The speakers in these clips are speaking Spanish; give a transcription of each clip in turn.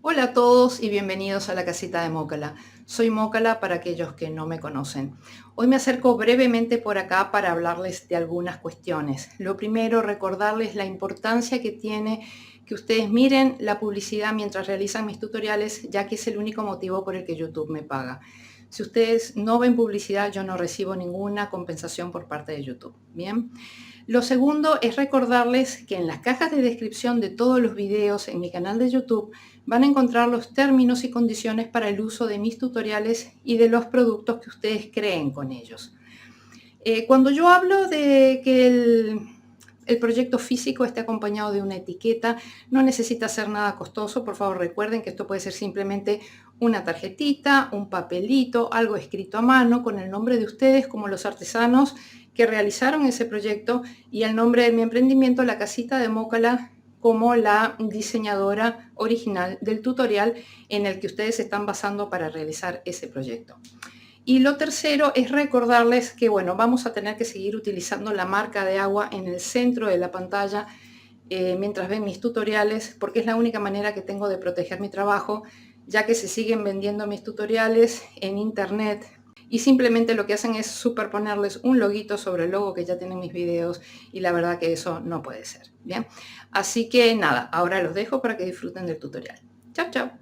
Hola a todos y bienvenidos a la casita de Mócala. Soy Mócala para aquellos que no me conocen. Hoy me acerco brevemente por acá para hablarles de algunas cuestiones. Lo primero, recordarles la importancia que tiene que ustedes miren la publicidad mientras realizan mis tutoriales, ya que es el único motivo por el que YouTube me paga. Si ustedes no ven publicidad, yo no recibo ninguna compensación por parte de YouTube. Bien. Lo segundo es recordarles que en las cajas de descripción de todos los videos en mi canal de YouTube van a encontrar los términos y condiciones para el uso de mis tutoriales y de los productos que ustedes creen con ellos. Cuando yo hablo de que el proyecto físico esté acompañado de una etiqueta, no necesita ser nada costoso. Por favor, recuerden que esto puede ser simplemente una tarjetita, un papelito, algo escrito a mano con el nombre de ustedes como los artesanos que realizaron ese proyecto y el nombre de mi emprendimiento, La Casita de Mócala, como la diseñadora original del tutorial en el que ustedes se están basando para realizar ese proyecto. Y lo tercero es recordarles que, bueno, vamos a tener que seguir utilizando la marca de agua en el centro de la pantalla mientras ven mis tutoriales, porque es la única manera que tengo de proteger mi trabajo, ya que se siguen vendiendo mis tutoriales en internet y simplemente lo que hacen es superponerles un loguito sobre el logo que ya tienen mis videos y la verdad que eso no puede ser. Bien, así que nada, ahora los dejo para que disfruten del tutorial. Chao, chao.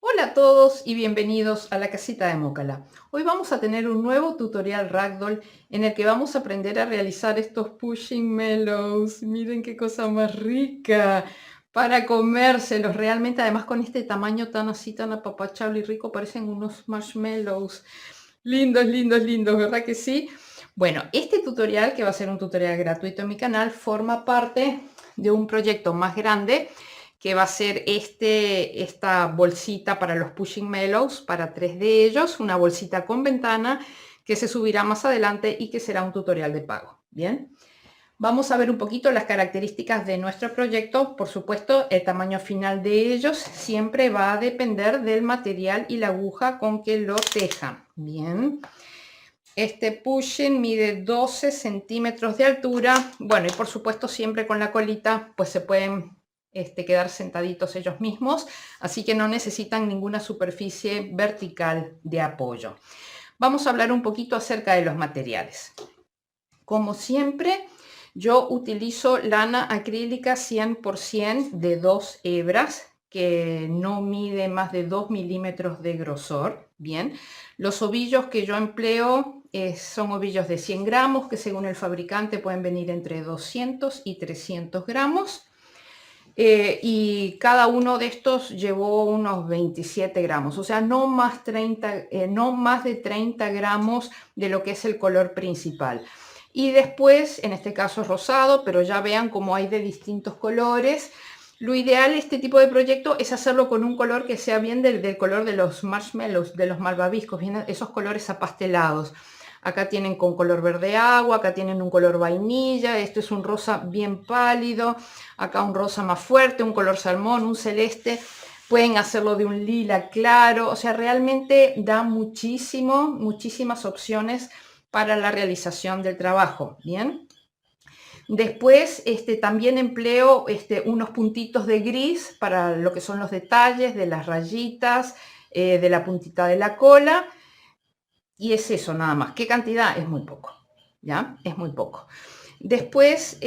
Hola a todos y bienvenidos a la casita de Mócala. Hoy vamos a tener un nuevo tutorial Ragdoll en el que vamos a aprender a realizar estos pushing mellows. Miren qué cosa más rica para comérselos. Realmente, además con este tamaño tan así, tan apapachable y rico, parecen unos marshmallows. Lindos, lindos, lindos, ¿verdad que sí? Bueno, este tutorial, que va a ser un tutorial gratuito en mi canal, forma parte de un proyecto más grande que va a ser esta bolsita para los pushing mellows, para 3 de ellos, una bolsita con ventana que se subirá más adelante y que será un tutorial de pago. Bien, vamos a ver un poquito las características de nuestro proyecto. Por supuesto, el tamaño final de ellos siempre va a depender del material y la aguja con que lo tejan. Bien. Este pushing mide 12 centímetros de altura. Bueno, y por supuesto siempre con la colita pues se pueden quedar sentaditos ellos mismos, así que no necesitan ninguna superficie vertical de apoyo. Vamos a hablar un poquito acerca de los materiales. Como siempre, yo utilizo lana acrílica 100% de 2 hebras, que no mide más de 2 milímetros de grosor. Bien, los ovillos que yo empleo son ovillos de 100 gramos, que según el fabricante pueden venir entre 200 y 300 gramos. Y cada uno de estos llevó unos 27 gramos, o sea, no más de 30 gramos de lo que es el color principal. Y después, en este caso es rosado, pero ya vean cómo hay de distintos colores. Lo ideal este tipo de proyecto es hacerlo con un color que sea bien del color de los marshmallows, de los malvaviscos, bien esos colores apastelados. Acá tienen con color verde agua, acá tienen un color vainilla, esto es un rosa bien pálido, acá un rosa más fuerte, un color salmón, un celeste. Pueden hacerlo de un lila claro, o sea, realmente da muchísimas opciones para la realización del trabajo. Bien. Después también empleo unos puntitos de gris para lo que son los detalles de las rayitas, de la puntita de la cola. Y es eso nada más. ¿Qué cantidad? Es muy poco. ¿Ya? Es muy poco. Después,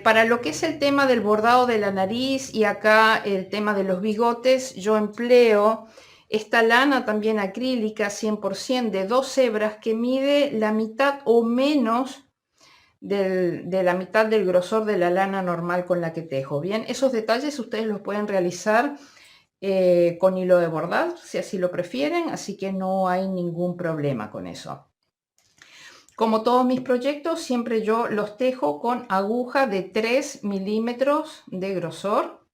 para lo que es el tema del bordado de la nariz y acá el tema de los bigotes, yo empleo esta lana también acrílica 100% de 2 hebras que mide la mitad o menos de la mitad del grosor de la lana normal con la que tejo. Bien, esos detalles ustedes los pueden realizar con hilo de bordar, si así lo prefieren, así que no hay ningún problema con eso. Como todos mis proyectos, siempre yo los tejo con aguja de 3 milímetros de grosor.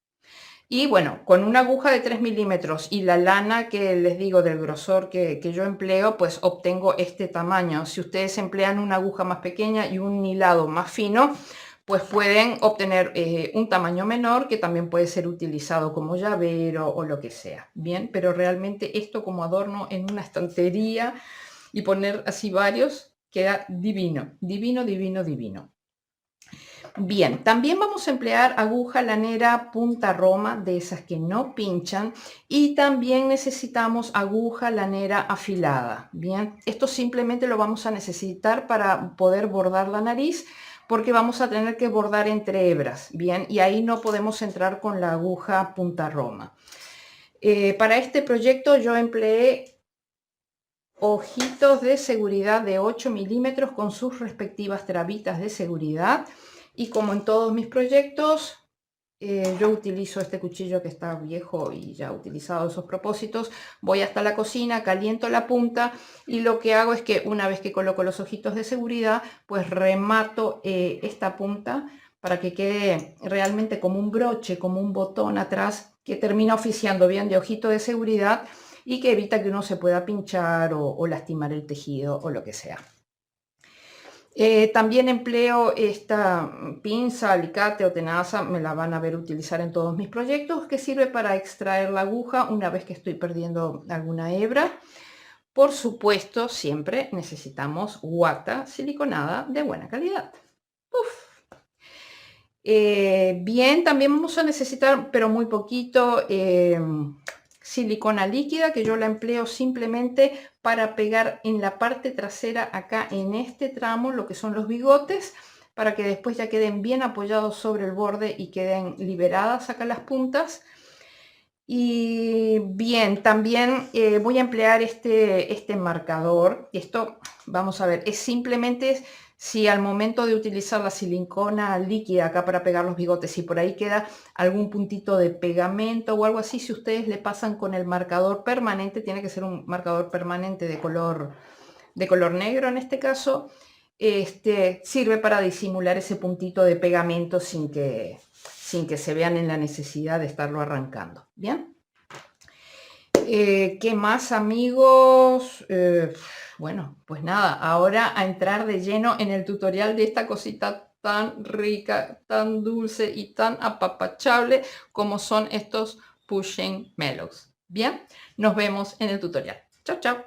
Y bueno, con una aguja de 3 milímetros y la lana que les digo del grosor que yo empleo, pues obtengo este tamaño. Si ustedes emplean una aguja más pequeña y un hilado más fino, pues pueden obtener un tamaño menor que también puede ser utilizado como llavero o lo que sea. Bien, pero realmente esto como adorno en una estantería y poner así varios queda divino, divino, divino, divino. Bien, también vamos a emplear aguja lanera punta roma, de esas que no pinchan, y también necesitamos aguja lanera afilada. Bien, esto simplemente lo vamos a necesitar para poder bordar la nariz, porque vamos a tener que bordar entre hebras, bien, y ahí no podemos entrar con la aguja punta roma. Para este proyecto yo empleé ojitos de seguridad de 8 milímetros con sus respectivas trabitas de seguridad. Y como en todos mis proyectos, yo utilizo este cuchillo que está viejo y ya utilizado esos propósitos. Voy hasta la cocina, caliento la punta y lo que hago es que una vez que coloco los ojitos de seguridad, pues remato esta punta para que quede realmente como un broche, como un botón atrás que termina oficiando bien de ojito de seguridad y que evita que uno se pueda pinchar o lastimar el tejido o lo que sea. También empleo esta pinza, alicate o tenaza, me la van a ver utilizar en todos mis proyectos, que sirve para extraer la aguja una vez que estoy perdiendo alguna hebra. Por supuesto, siempre necesitamos guata siliconada de buena calidad. Uf. Bien, también vamos a necesitar, pero muy poquito, silicona líquida, que yo la empleo simplemente para pegar en la parte trasera acá en este tramo lo que son los bigotes, para que después ya queden bien apoyados sobre el borde y queden liberadas acá las puntas. Y bien, también voy a emplear este marcador. Esto, vamos a ver, es simplemente si al momento de utilizar la silicona líquida acá para pegar los bigotes, si por ahí queda algún puntito de pegamento o algo así, si ustedes le pasan con el marcador permanente, tiene que ser un marcador permanente de color negro en este caso, sirve para disimular ese puntito de pegamento sin que se vean en la necesidad de estarlo arrancando. Bien. ¿Qué más, amigos? Bueno, pues nada, ahora a entrar de lleno en el tutorial de esta cosita tan rica, tan dulce y tan apapachable como son estos Pushing Mellows. Bien, nos vemos en el tutorial. Chao, chao.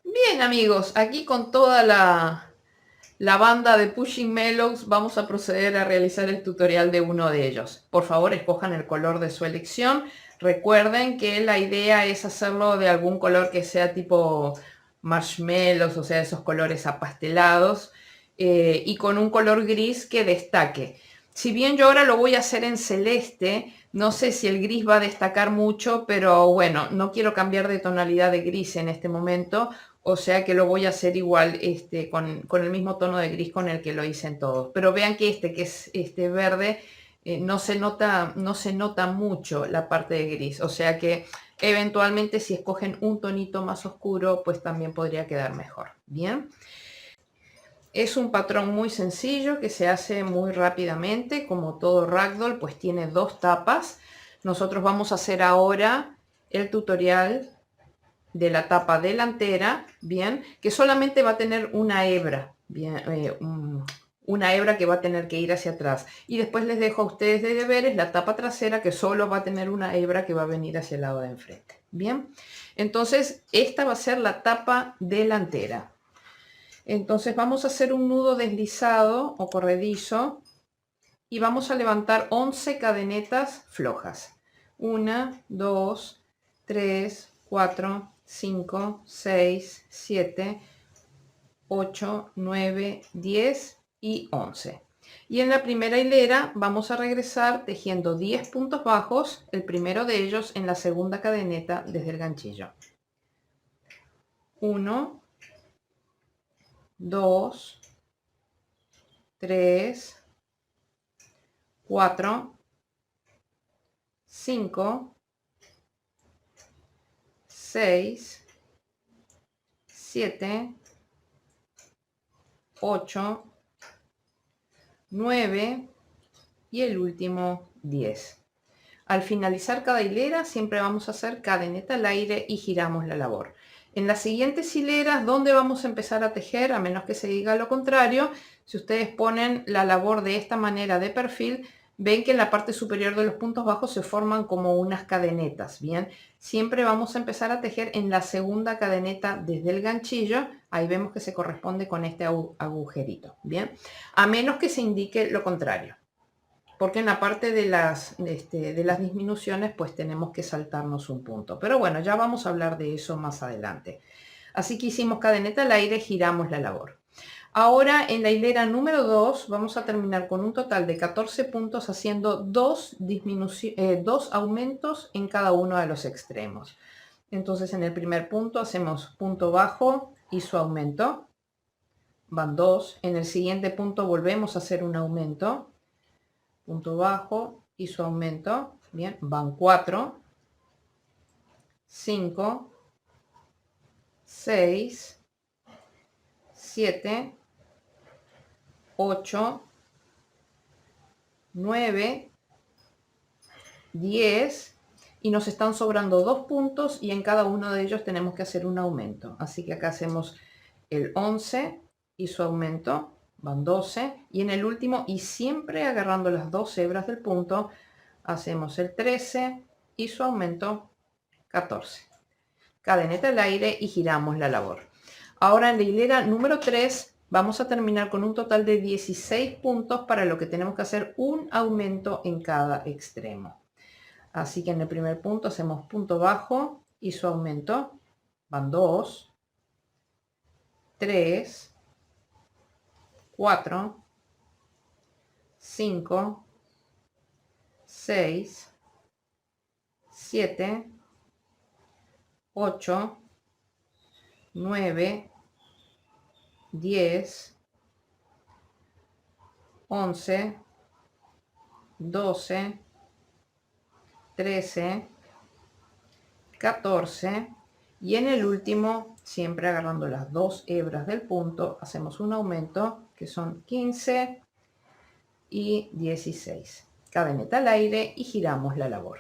Bien, amigos, aquí con toda la banda de Pushing Mellows vamos a proceder a realizar el tutorial de uno de ellos. Por favor, escojan el color de su elección. Recuerden que la idea es hacerlo de algún color que sea tipo marshmallows, o sea, esos colores apastelados, y con un color gris que destaque. Si bien yo ahora lo voy a hacer en celeste, no sé si el gris va a destacar mucho, pero bueno, no quiero cambiar de tonalidad de gris en este momento, o sea que lo voy a hacer igual con el mismo tono de gris con el que lo hice en todos. Pero vean que que es verde, no se nota mucho la parte de gris, o sea que eventualmente si escogen un tonito más oscuro, pues también podría quedar mejor. Bien. Es un patrón muy sencillo que se hace muy rápidamente, como todo ragdoll, pues tiene dos tapas. Nosotros vamos a hacer ahora el tutorial de la tapa delantera, bien, que solamente va a tener una hebra, bien, una hebra que va a tener que ir hacia atrás. Y después les dejo a ustedes de deberes la tapa trasera, que solo va a tener una hebra que va a venir hacia el lado de enfrente. Bien, entonces esta va a ser la tapa delantera. Entonces vamos a hacer un nudo deslizado o corredizo y vamos a levantar 11 cadenetas flojas. 1, 2, 3, 4, 5, 6, 7, 8, 9, 10 y 11. Y en la primera hilera vamos a regresar tejiendo 10 puntos bajos, el primero de ellos en la segunda cadeneta desde el ganchillo. 1, 2, 3, 4, 5, 6, 7, 8, 9 y el último 10. Al finalizar cada hilera siempre vamos a hacer cadeneta al aire y giramos la labor. En las siguientes hileras, donde vamos a empezar a tejer, a menos que se diga lo contrario, si ustedes ponen la labor de esta manera de perfil, ven que en la parte superior de los puntos bajos se forman como unas cadenetas, ¿bien? Siempre vamos a empezar a tejer en la segunda cadeneta desde el ganchillo, ahí vemos que se corresponde con este agujerito, ¿bien? A menos que se indique lo contrario, porque en la parte de las disminuciones pues tenemos que saltarnos un punto. Pero bueno, ya vamos a hablar de eso más adelante. Así que hicimos cadeneta al aire, giramos la labor. Ahora en la hilera número 2 vamos a terminar con un total de 14 puntos haciendo dos aumentos en cada uno de los extremos. Entonces en el primer punto hacemos punto bajo y su aumento. Van 2. En el siguiente punto volvemos a hacer un aumento. Punto bajo y su aumento. Bien, van 4, 5, 6, 7, 8, 9, 10 y nos están sobrando 2 puntos y en cada uno de ellos tenemos que hacer un aumento. Así que acá hacemos el 11 y su aumento, van 12 y en el último, y siempre agarrando las dos hebras del punto, hacemos el 13 y su aumento 14. Cadeneta al aire y giramos la labor. Ahora en la hilera número 3 vamos a terminar con un total de 16 puntos, para lo que tenemos que hacer un aumento en cada extremo. Así que en el primer punto hacemos punto bajo y su aumento, van 2, 3, 4, 5, 6, 7, 8, 9, 10, 11, 12, 13, 14 y en el último, siempre agarrando las dos hebras del punto, hacemos un aumento que son 15 y 16. Cadeneta al aire y giramos la labor.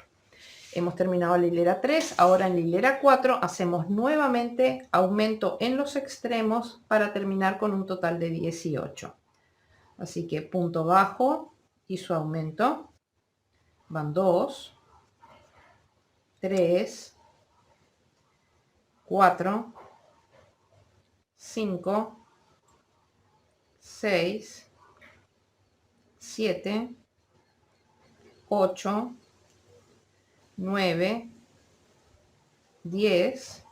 Hemos terminado la hilera 3, ahora en la hilera 4 hacemos nuevamente aumento en los extremos para terminar con un total de 18. Así que punto bajo y su aumento, van 2, 3, 4, 5, 6, 7, 8, 9, 10,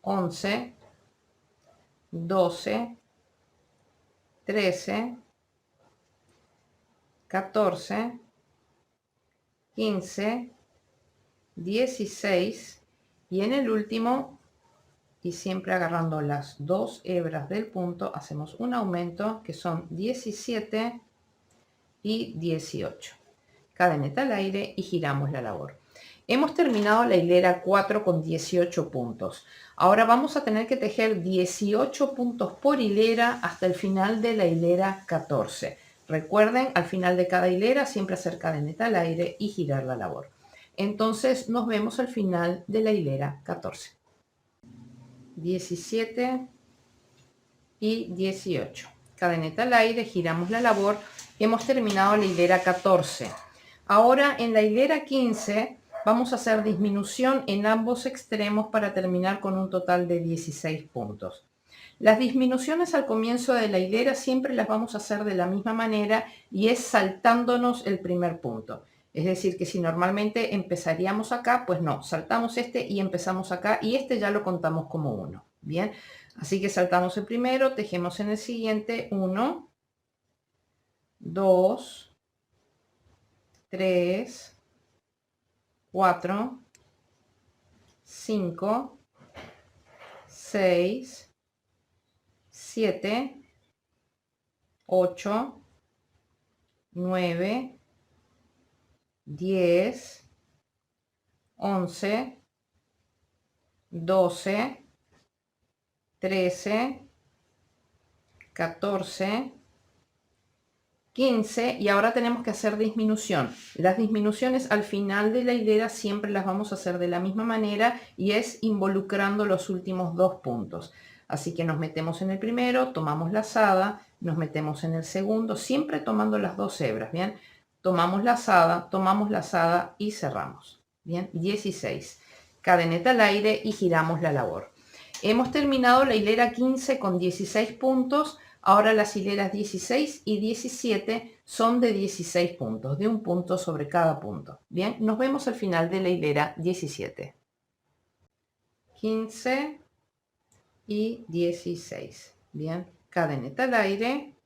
11, 12, 13, 14, 15, 16 y en el último, y siempre agarrando las dos hebras del punto, hacemos un aumento que son 17 y 18. Cadeneta al aire y giramos la labor. Hemos terminado la hilera 4 con 18 puntos. Ahora vamos a tener que tejer 18 puntos por hilera hasta el final de la hilera 14. Recuerden, al final de cada hilera siempre hacer cadeneta al aire y girar la labor. Entonces nos vemos al final de la hilera 14. 17 y 18. Cadeneta al aire, giramos la labor. Hemos terminado la hilera 14. Ahora en la hilera 15 vamos a hacer disminución en ambos extremos para terminar con un total de 16 puntos. Las disminuciones al comienzo de la hilera siempre las vamos a hacer de la misma manera y es saltándonos el primer punto. Es decir, que si normalmente empezaríamos acá, pues no, saltamos este y empezamos acá y este ya lo contamos como uno. Bien, así que saltamos el primero, tejemos en el siguiente 1, 2, 3, 4, 5, 6, 7, 8, 9, 10, 11, 12, 13, 14, 15 y ahora tenemos que hacer disminución. Las disminuciones al final de la hilera siempre las vamos a hacer de la misma manera y es involucrando los últimos 2 puntos. Así que nos metemos en el primero, tomamos lazada, nos metemos en el segundo, siempre tomando las 2 hebras, ¿bien? Tomamos lazada y cerramos, ¿bien? 16. Cadeneta al aire y giramos la labor. Hemos terminado la hilera 15 con 16 puntos. Ahora las hileras 16 y 17 son de 16 puntos, de un punto sobre cada punto. Bien, nos vemos al final de la hilera 17. 15 y 16. Bien, cadeneta al aire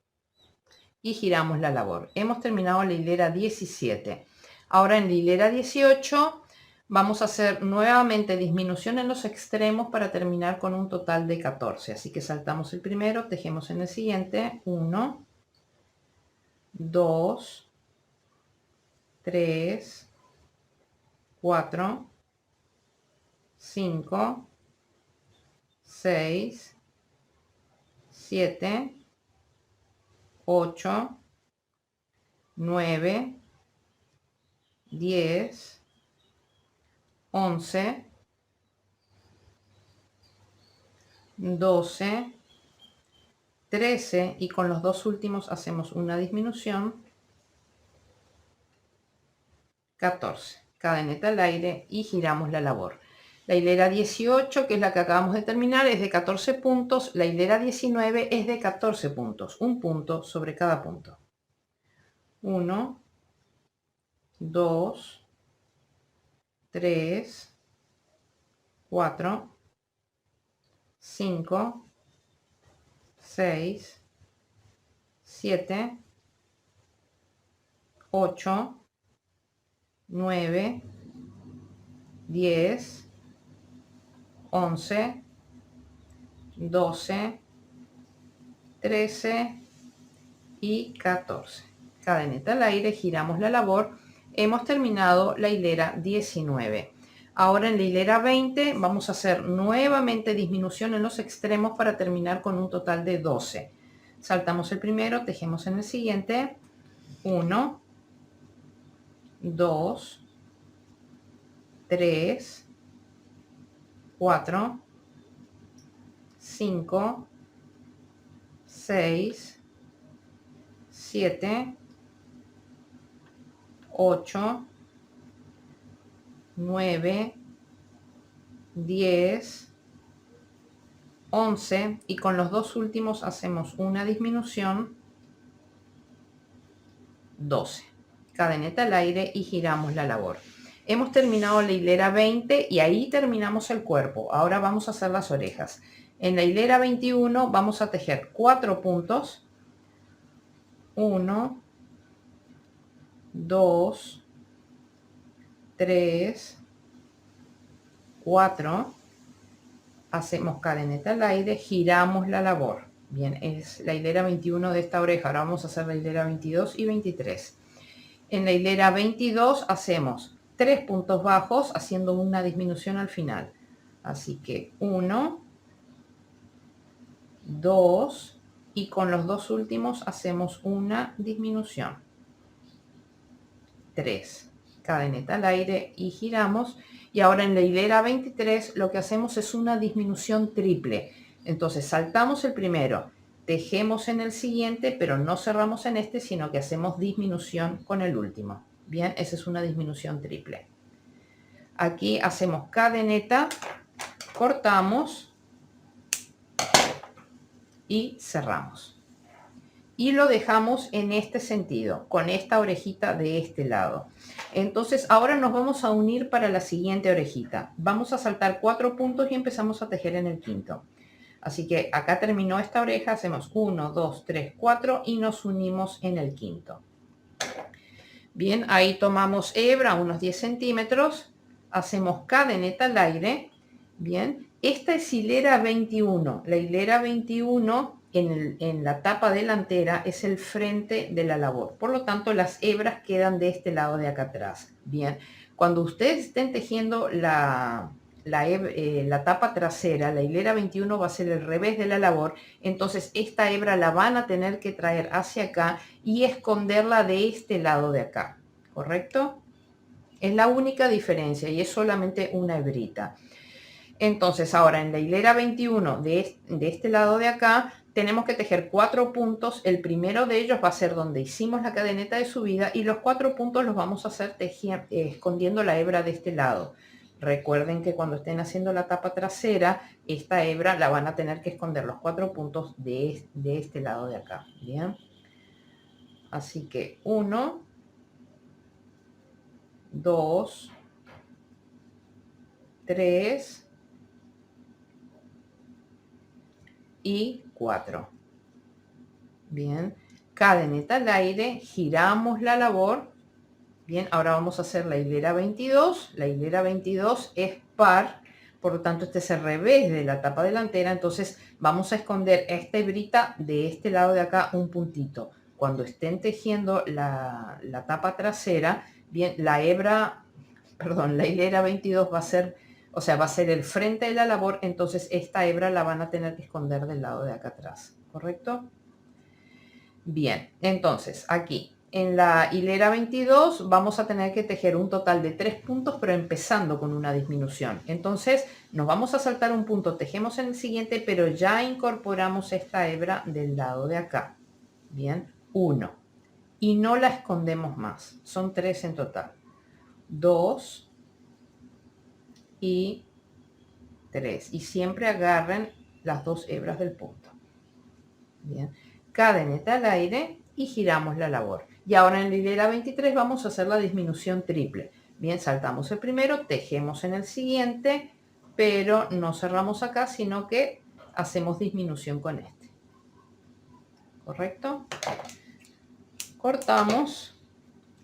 y giramos la labor. Hemos terminado la hilera 17. Ahora en la hilera 18 vamos a hacer nuevamente disminución en los extremos para terminar con un total de 14. Así que saltamos el primero, tejemos en el siguiente. 1, 2, 3, 4, 5, 6, 7, 8, 9, 10, 11, 12, 13 y con los dos últimos hacemos una disminución. 14. Cadeneta al aire y giramos la labor. La hilera 18, que es la que acabamos de terminar, es de 14 puntos. La hilera 19 es de 14 puntos. Un punto sobre cada punto. 1, 2, 3, 4, 5, 6, 7, 8, 9, 10, 11, 12, 13 y 14. Cadeneta al aire, giramos la labor. Hemos terminado la hilera 19. Ahora en la hilera 20 vamos a hacer nuevamente disminución en los extremos para terminar con un total de 12. Saltamos el primero, tejemos en el siguiente. 1, 2, 3, 4, 5, 6, 7, 8, 9, 10, 11 y con los dos últimos hacemos una disminución. 12. Cadeneta al aire y giramos la labor. Hemos terminado la hilera 20 y ahí terminamos el cuerpo. Ahora vamos a hacer las orejas. En la hilera 21 vamos a tejer 4 puntos. 1, 2, 3, 4. Hacemos cadeneta al aire, giramos la labor. Bien, es la hilera 21 de esta oreja. Ahora vamos a hacer la hilera 22 y 23. En la hilera 22 hacemos 3 puntos bajos haciendo una disminución al final. Así que 1, 2 y con los dos últimos hacemos una disminución. 3. Cadeneta al aire y giramos. Y ahora en la hilera 23 lo que hacemos es una disminución triple. Entonces saltamos el primero, tejemos en el siguiente, pero no cerramos en este, sino que hacemos disminución con el último. Bien, esa es una disminución triple. Aquí hacemos cadeneta, cortamos y cerramos. Y lo dejamos en este sentido, con esta orejita de este lado. Entonces ahora nos vamos a unir para la siguiente orejita. Vamos a saltar 4 puntos y empezamos a tejer en el quinto. Así que acá terminó esta oreja, hacemos 1, 2, 3, 4 y nos unimos en el quinto. Bien, ahí tomamos hebra, unos 10 centímetros, hacemos cadeneta al aire. Bien, esta es hilera 21. La hilera 21 en la tapa delantera es el frente de la labor. Por lo tanto, las hebras quedan de este lado de acá atrás. Bien, cuando ustedes estén tejiendo la la tapa trasera, la hilera 21 va a ser el revés de la labor, entonces esta hebra la van a tener que traer hacia acá y esconderla de este lado de acá, ¿correcto? Es la única diferencia y es solamente una hebrita. Entonces ahora en la hilera 21 de este lado de acá tenemos que tejer 4 puntos. El primero de ellos va a ser donde hicimos la cadeneta de subida y los 4 puntos los vamos a hacer escondiendo la hebra de este lado. Recuerden que cuando estén haciendo la tapa trasera, esta hebra la van a tener que esconder los 4 puntos de este lado de acá. Bien, así que 1, 2, 3 y 4. Bien, cadeneta al aire, giramos la labor. Bien, ahora vamos a hacer la hilera 22. La hilera 22 es par, por lo tanto este es el revés de la tapa delantera. Entonces vamos a esconder esta hebrita de este lado de acá un puntito. Cuando estén tejiendo la tapa trasera, bien, la hilera 22 va a ser, o sea, va a ser el frente de la labor. Entonces esta hebra la van a tener que esconder del lado de acá atrás, ¿correcto? Bien, entonces aquí en la hilera 22 vamos a tener que tejer un total de 3 puntos, pero empezando con una disminución. Entonces nos vamos a saltar un punto, tejemos en el siguiente, pero ya incorporamos esta hebra del lado de acá. Bien, 1. Y no la escondemos más. Son 3 en total. 2 y 3. Y siempre agarren las 2 hebras del punto. Bien, cadeneta al aire y giramos la labor. Y ahora en la hilera 23 vamos a hacer la disminución triple. Bien, saltamos el primero, tejemos en el siguiente, pero no cerramos acá, sino que hacemos disminución con este. ¿Correcto? Cortamos,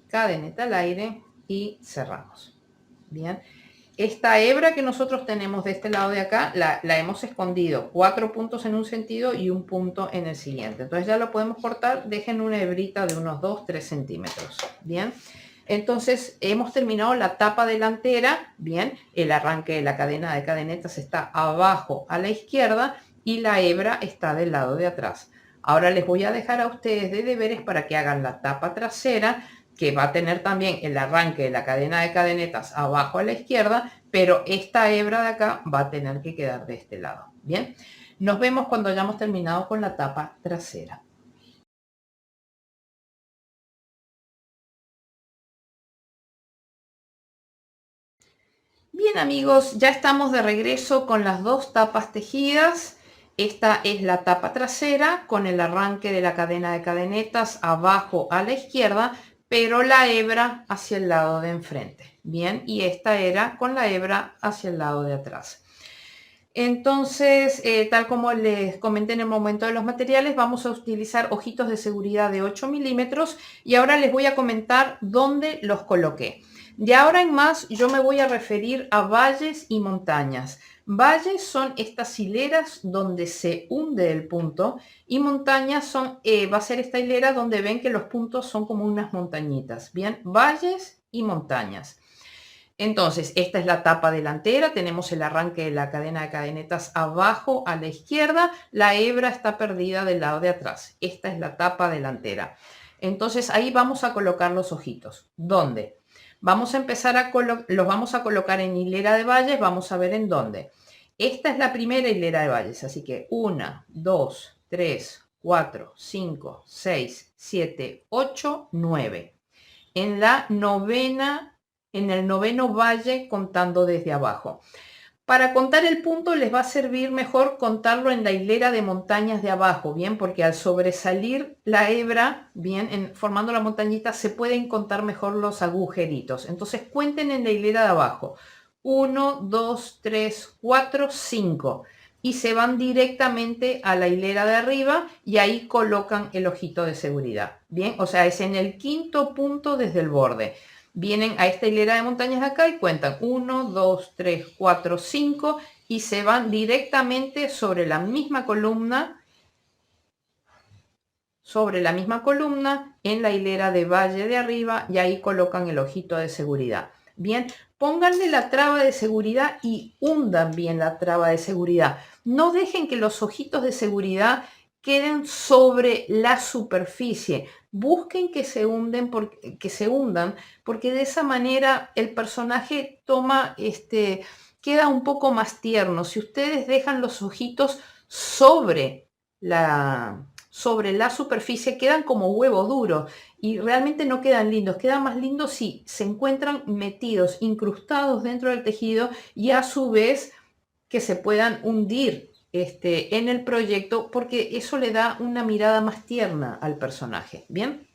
cadeneta al aire y cerramos. Bien. Esta hebra que nosotros tenemos de este lado de acá, la hemos escondido 4 puntos en un sentido y un punto en el siguiente. Entonces ya lo podemos cortar, dejen una hebrita de unos 2-3 centímetros. Bien, entonces hemos terminado la tapa delantera. Bien, el arranque de la cadena de cadenetas está abajo a la izquierda y la hebra está del lado de atrás. Ahora les voy a dejar a ustedes de deberes para que hagan la tapa trasera, que va a tener también el arranque de la cadena de cadenetas abajo a la izquierda, pero esta hebra de acá va a tener que quedar de este lado. Bien, nos vemos cuando hayamos terminado con la tapa trasera. Bien amigos, ya estamos de regreso con las 2 tapas tejidas. Esta es la tapa trasera con el arranque de la cadena de cadenetas abajo a la izquierda, pero la hebra hacia el lado de enfrente. Bien, y esta era con la hebra hacia el lado de atrás. Entonces, tal como les comenté en el momento de los materiales, vamos a utilizar ojitos de seguridad de 8 milímetros y ahora les voy a comentar dónde los coloqué. De ahora en más yo me voy a referir a valles y montañas. Valles son estas hileras donde se hunde el punto y montañas son, va a ser esta hilera donde ven que los puntos son como unas montañitas. Bien, valles y montañas. Entonces, esta es la tapa delantera, tenemos el arranque de la cadena de cadenetas abajo a la izquierda, la hebra está perdida del lado de atrás. Esta es la tapa delantera. Entonces, ahí vamos a colocar los ojitos. ¿Dónde? Vamos a empezar los vamos a colocar en hilera de valles, vamos a ver en dónde. Esta es la primera hilera de valles, así que 1, 2, 3, 4, 5, 6, 7, 8, 9. En la novena, en el noveno valle contando desde abajo. Para contar el punto les va a servir mejor contarlo en la hilera de montañas de abajo, bien, porque al sobresalir la hebra, bien, formando la montañita, se pueden contar mejor los agujeritos. Entonces cuenten en la hilera de abajo. 1, 2, 3, 4, 5. Y se van directamente a la hilera de arriba y ahí colocan el ojito de seguridad. Bien, o sea, es en el quinto punto desde el borde. Vienen a esta hilera de montañas de acá y cuentan 1, 2, 3, 4, 5 y se van directamente sobre la misma columna en la hilera de valle de arriba y ahí colocan el ojito de seguridad. Bien, pónganle la traba de seguridad y hundan bien la traba de seguridad. No dejen que los ojitos de seguridad queden sobre la superficie. Busquen que se hundan, porque de esa manera el personaje toma, queda un poco más tierno. Si ustedes dejan los ojitos sobre la superficie, quedan como huevo duro y realmente no quedan lindos. Quedan más lindos si se encuentran metidos, incrustados dentro del tejido y a su vez que se puedan hundir en el proyecto, porque eso le da una mirada más tierna al personaje. Bien.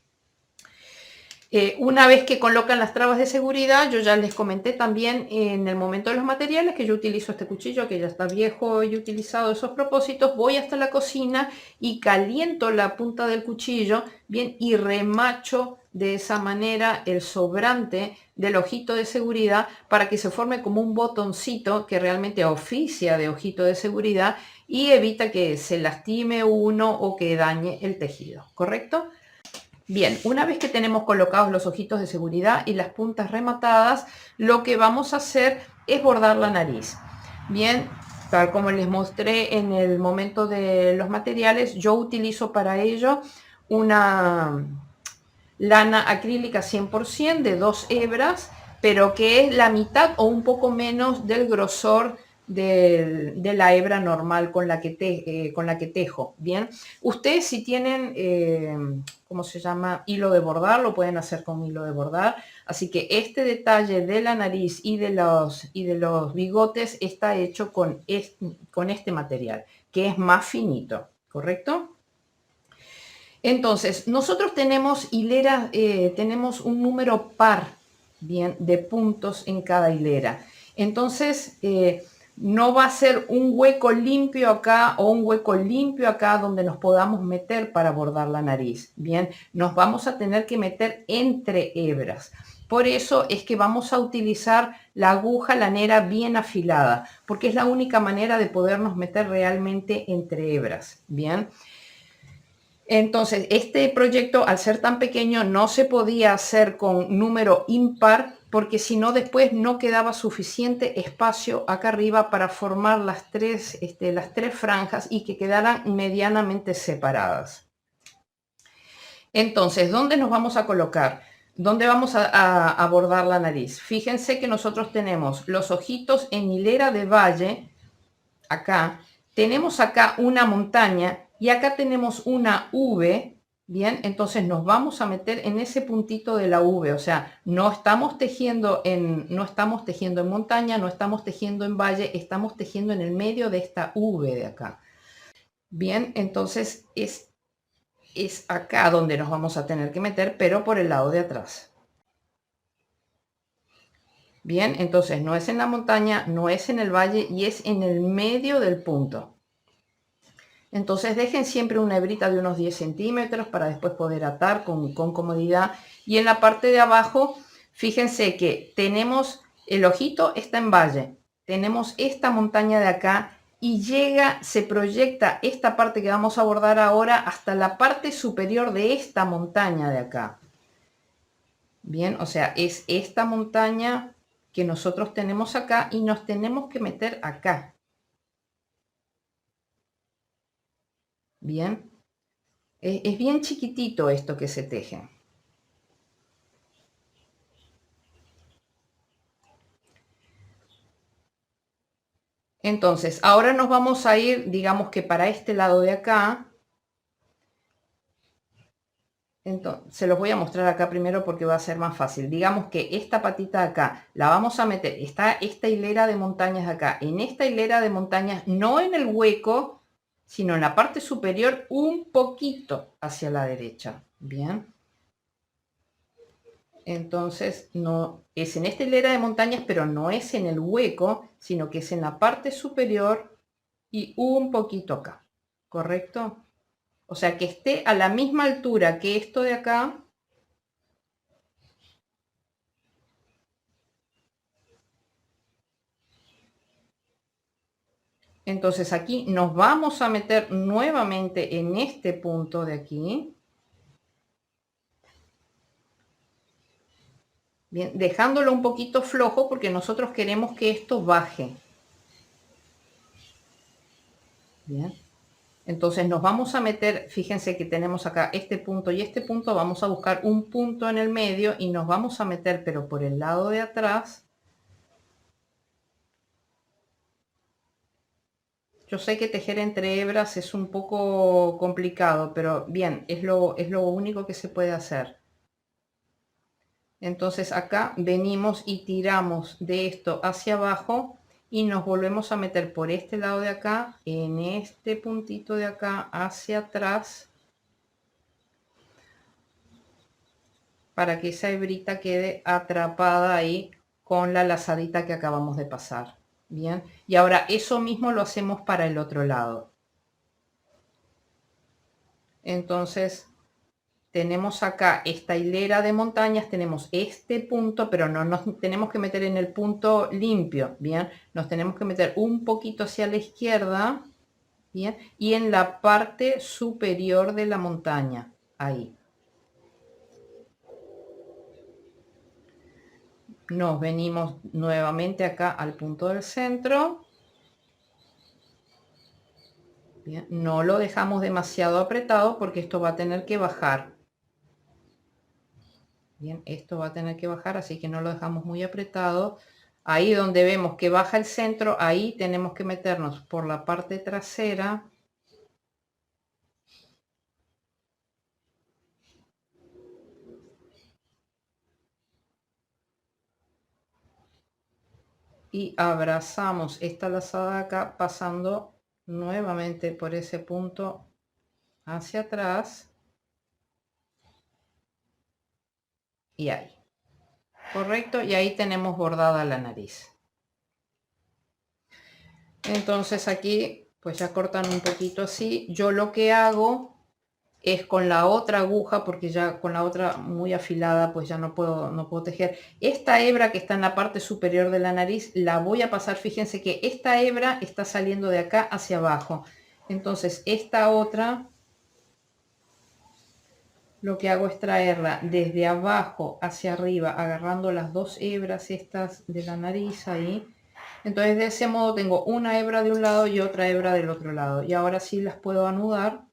Una vez que colocan las trabas de seguridad, yo ya les comenté también en el momento de los materiales que yo utilizo este cuchillo que ya está viejo y utilizado esos propósitos. Voy hasta la cocina y caliento la punta del cuchillo, bien, y remacho de esa manera el sobrante del ojito de seguridad para que se forme como un botoncito que realmente oficia de ojito de seguridad y evita que se lastime uno o que dañe el tejido, ¿correcto? Bien, una vez que tenemos colocados los ojitos de seguridad y las puntas rematadas, lo que vamos a hacer es bordar la nariz. Bien, tal como les mostré en el momento de los materiales, yo utilizo para ello una lana acrílica 100% de 2 hebras, pero que es la mitad o un poco menos del grosor de la hebra normal con la que tejo. Bien, ustedes si tienen, ¿cómo se llama? Hilo de bordar, lo pueden hacer con hilo de bordar. Así que este detalle de la nariz y de los bigotes está hecho con este material, que es más finito, ¿correcto? Entonces, nosotros tenemos hileras, tenemos un número par, bien, de puntos en cada hilera. Entonces, no va a ser un hueco limpio acá o un hueco limpio acá donde nos podamos meter para bordar la nariz. Bien, nos vamos a tener que meter entre hebras. Por eso es que vamos a utilizar la aguja lanera bien afilada, porque es la única manera de podernos meter realmente entre hebras. Bien. Entonces, este proyecto, al ser tan pequeño, no se podía hacer con número impar, porque si no, después no quedaba suficiente espacio acá arriba para formar las tres franjas y que quedaran medianamente separadas. Entonces, ¿dónde nos vamos a colocar? ¿Dónde vamos a bordar la nariz? Fíjense que nosotros tenemos los ojitos en hilera de valle, acá. Tenemos acá una montaña y acá tenemos una V, bien, entonces nos vamos a meter en ese puntito de la V, o sea, no estamos tejiendo en montaña, no estamos tejiendo en valle, estamos tejiendo en el medio de esta V de acá. Bien, entonces es acá donde nos vamos a tener que meter, pero por el lado de atrás. Bien, entonces no es en la montaña, no es en el valle y es en el medio del punto. Entonces dejen siempre una hebrita de unos 10 centímetros para después poder atar con comodidad. Y en la parte de abajo, fíjense que tenemos el ojito, está en valle. Tenemos esta montaña de acá y se proyecta esta parte que vamos a bordar ahora hasta la parte superior de esta montaña de acá. Bien, o sea, es esta montaña que nosotros tenemos acá y nos tenemos que meter acá. Bien. Es bien chiquitito esto que se teje. Entonces, ahora nos vamos a ir, digamos que para este lado de acá. Entonces, se los voy a mostrar acá primero porque va a ser más fácil. Digamos que esta patita de acá la vamos a meter, está esta hilera de montañas de acá. En esta hilera de montañas, no en el hueco, sino en la parte superior, un poquito hacia la derecha. Bien. Entonces, no es en esta hilera de montañas, pero no es en el hueco, sino que es en la parte superior y un poquito acá, ¿correcto? O sea, que esté a la misma altura que esto de acá. Entonces aquí nos vamos a meter nuevamente en este punto de aquí. Bien, dejándolo un poquito flojo porque nosotros queremos que esto baje. Bien. Entonces nos vamos a meter, fíjense que tenemos acá este punto y este punto, vamos a buscar un punto en el medio y nos vamos a meter, pero por el lado de atrás. Yo sé que tejer entre hebras es un poco complicado, pero bien, es lo único que se puede hacer. Entonces acá venimos y tiramos de esto hacia abajo y nos volvemos a meter por este lado de acá, en este puntito de acá hacia atrás, para que esa hebrita quede atrapada ahí con la lazadita que acabamos de pasar. Bien, y ahora eso mismo lo hacemos para el otro lado. Entonces tenemos acá esta hilera de montañas, tenemos este punto, pero no nos tenemos que meter en el punto limpio, bien, nos tenemos que meter un poquito hacia la izquierda, bien, y en la parte superior de la montaña, ahí. Nos venimos nuevamente acá al punto del centro. Bien, no lo dejamos demasiado apretado porque esto va a tener que bajar. Bien, esto va a tener que bajar, así que no lo dejamos muy apretado. Ahí donde vemos que baja el centro, ahí tenemos que meternos por la parte trasera. Y abrazamos esta lazada acá, pasando nuevamente por ese punto hacia atrás. Y ahí. Correcto, y ahí tenemos bordada la nariz. Entonces aquí pues ya cortan un poquito así. Yo lo que hago es con la otra aguja, porque ya con la otra muy afilada pues ya no puedo tejer. Esta hebra que está en la parte superior de la nariz la voy a pasar. Fíjense que esta hebra está saliendo de acá hacia abajo. Entonces esta otra lo que hago es traerla desde abajo hacia arriba, agarrando las dos hebras estas de la nariz ahí. Entonces de ese modo tengo una hebra de un lado y otra hebra del otro lado. Y ahora sí las puedo anudar.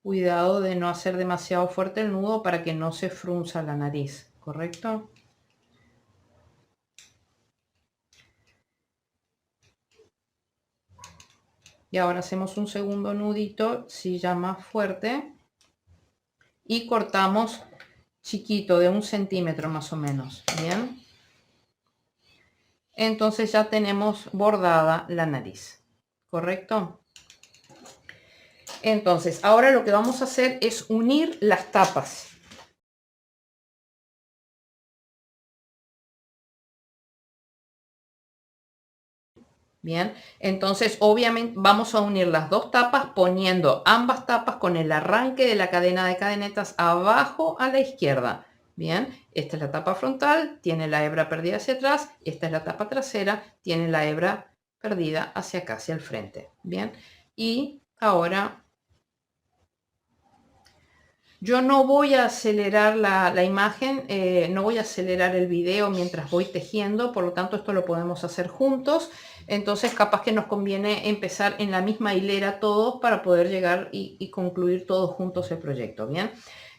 Cuidado de no hacer demasiado fuerte el nudo para que no se frunza la nariz, ¿correcto? Y ahora hacemos un segundo nudito, sí, ya más fuerte. Y cortamos chiquito, de 1 centímetro más o menos, ¿bien? Entonces ya tenemos bordada la nariz, ¿correcto? Entonces, ahora lo que vamos a hacer es unir las tapas. Bien, entonces obviamente vamos a unir las dos tapas poniendo ambas tapas con el arranque de la cadena de cadenetas abajo a la izquierda. Bien, esta es la tapa frontal, tiene la hebra perdida hacia atrás. Esta es la tapa trasera, tiene la hebra perdida hacia acá, hacia el frente. Bien, y ahora yo no voy a acelerar la imagen, no voy a acelerar el video mientras voy tejiendo, por lo tanto esto lo podemos hacer juntos. Entonces capaz que nos conviene empezar en la misma hilera todos para poder llegar y concluir todos juntos el proyecto, ¿bien?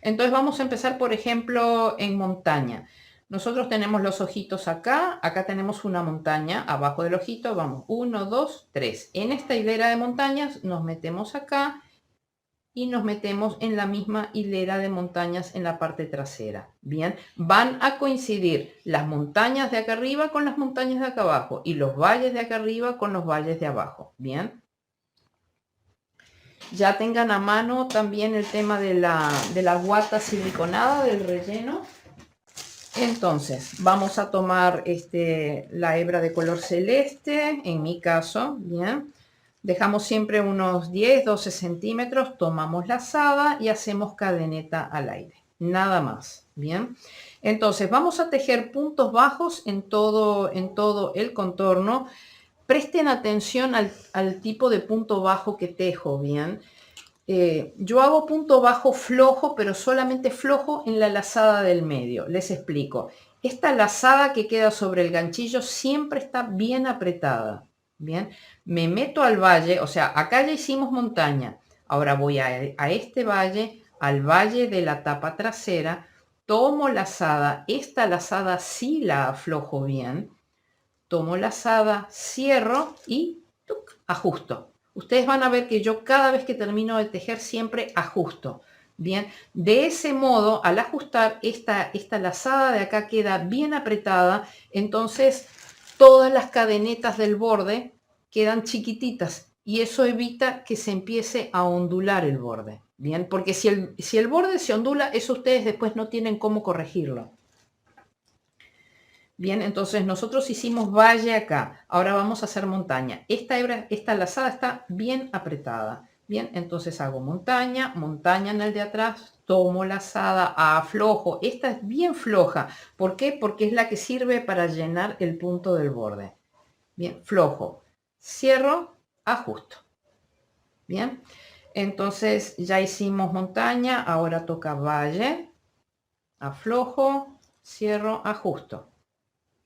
Entonces vamos a empezar, por ejemplo, en montaña. Nosotros tenemos los ojitos acá, acá tenemos una montaña, abajo del ojito, vamos, 1, 2, 3. En esta hilera de montañas nos metemos acá y nos metemos en la misma hilera de montañas en la parte trasera. Bien, van a coincidir las montañas de acá arriba con las montañas de acá abajo y los valles de acá arriba con los valles de abajo. Bien, ya tengan a mano también el tema de la guata siliconada del relleno. Entonces vamos a tomar la hebra de color celeste, en mi caso, bien. Dejamos siempre unos 10-12 centímetros, tomamos lazada y hacemos cadeneta al aire. Nada más, ¿bien? Entonces vamos a tejer puntos bajos en todo el contorno. Presten atención al tipo de punto bajo que tejo, ¿bien? Yo hago punto bajo flojo, pero solamente flojo en la lazada del medio. Les explico. Esta lazada que queda sobre el ganchillo siempre está bien apretada. Bien, me meto al valle, o sea, acá ya hicimos montaña. Ahora voy a este valle, al valle de la tapa trasera, tomo lazada. Esta lazada sí la aflojo bien. Tomo lazada, cierro y ¡tuc!, ajusto. Ustedes van a ver que yo cada vez que termino de tejer siempre ajusto. Bien, de ese modo, al ajustar, esta lazada de acá queda bien apretada, entonces todas las cadenetas del borde quedan chiquititas y eso evita que se empiece a ondular el borde. Bien, porque si el borde se ondula, eso ustedes después no tienen cómo corregirlo. Bien, entonces nosotros hicimos valle acá, ahora vamos a hacer montaña. Esta lazada está bien apretada. Bien, entonces hago montaña, montaña en el de atrás, tomo lazada, aflojo. Esta es bien floja. ¿Por qué? Porque es la que sirve para llenar el punto del borde. Bien, flojo. Cierro, ajusto. Bien, entonces ya hicimos montaña, ahora toca valle, aflojo, cierro, ajusto.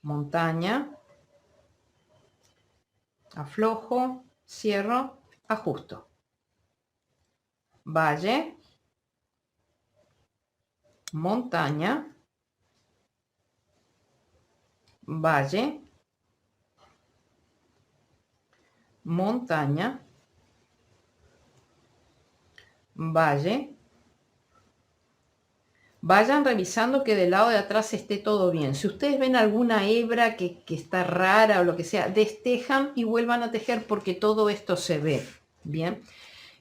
Montaña, aflojo, cierro, ajusto. Valle, montaña, valle, montaña, valle. Vayan revisando que del lado de atrás esté todo bien. Si ustedes ven alguna hebra que está rara o lo que sea, destejan y vuelvan a tejer porque todo esto se ve. Bien.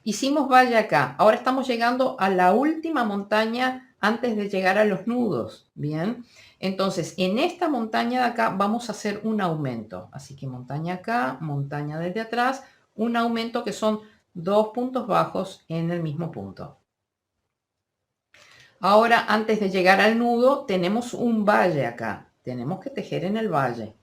Hicimos valle acá. Ahora estamos llegando a la última montaña antes de llegar a los nudos. Bien. Entonces, en esta montaña de acá vamos a hacer un aumento. Así que montaña acá, montaña desde atrás, un aumento que son 2 puntos bajos en el mismo punto. Ahora, antes de llegar al nudo, tenemos un valle acá. Tenemos que tejer en el valle.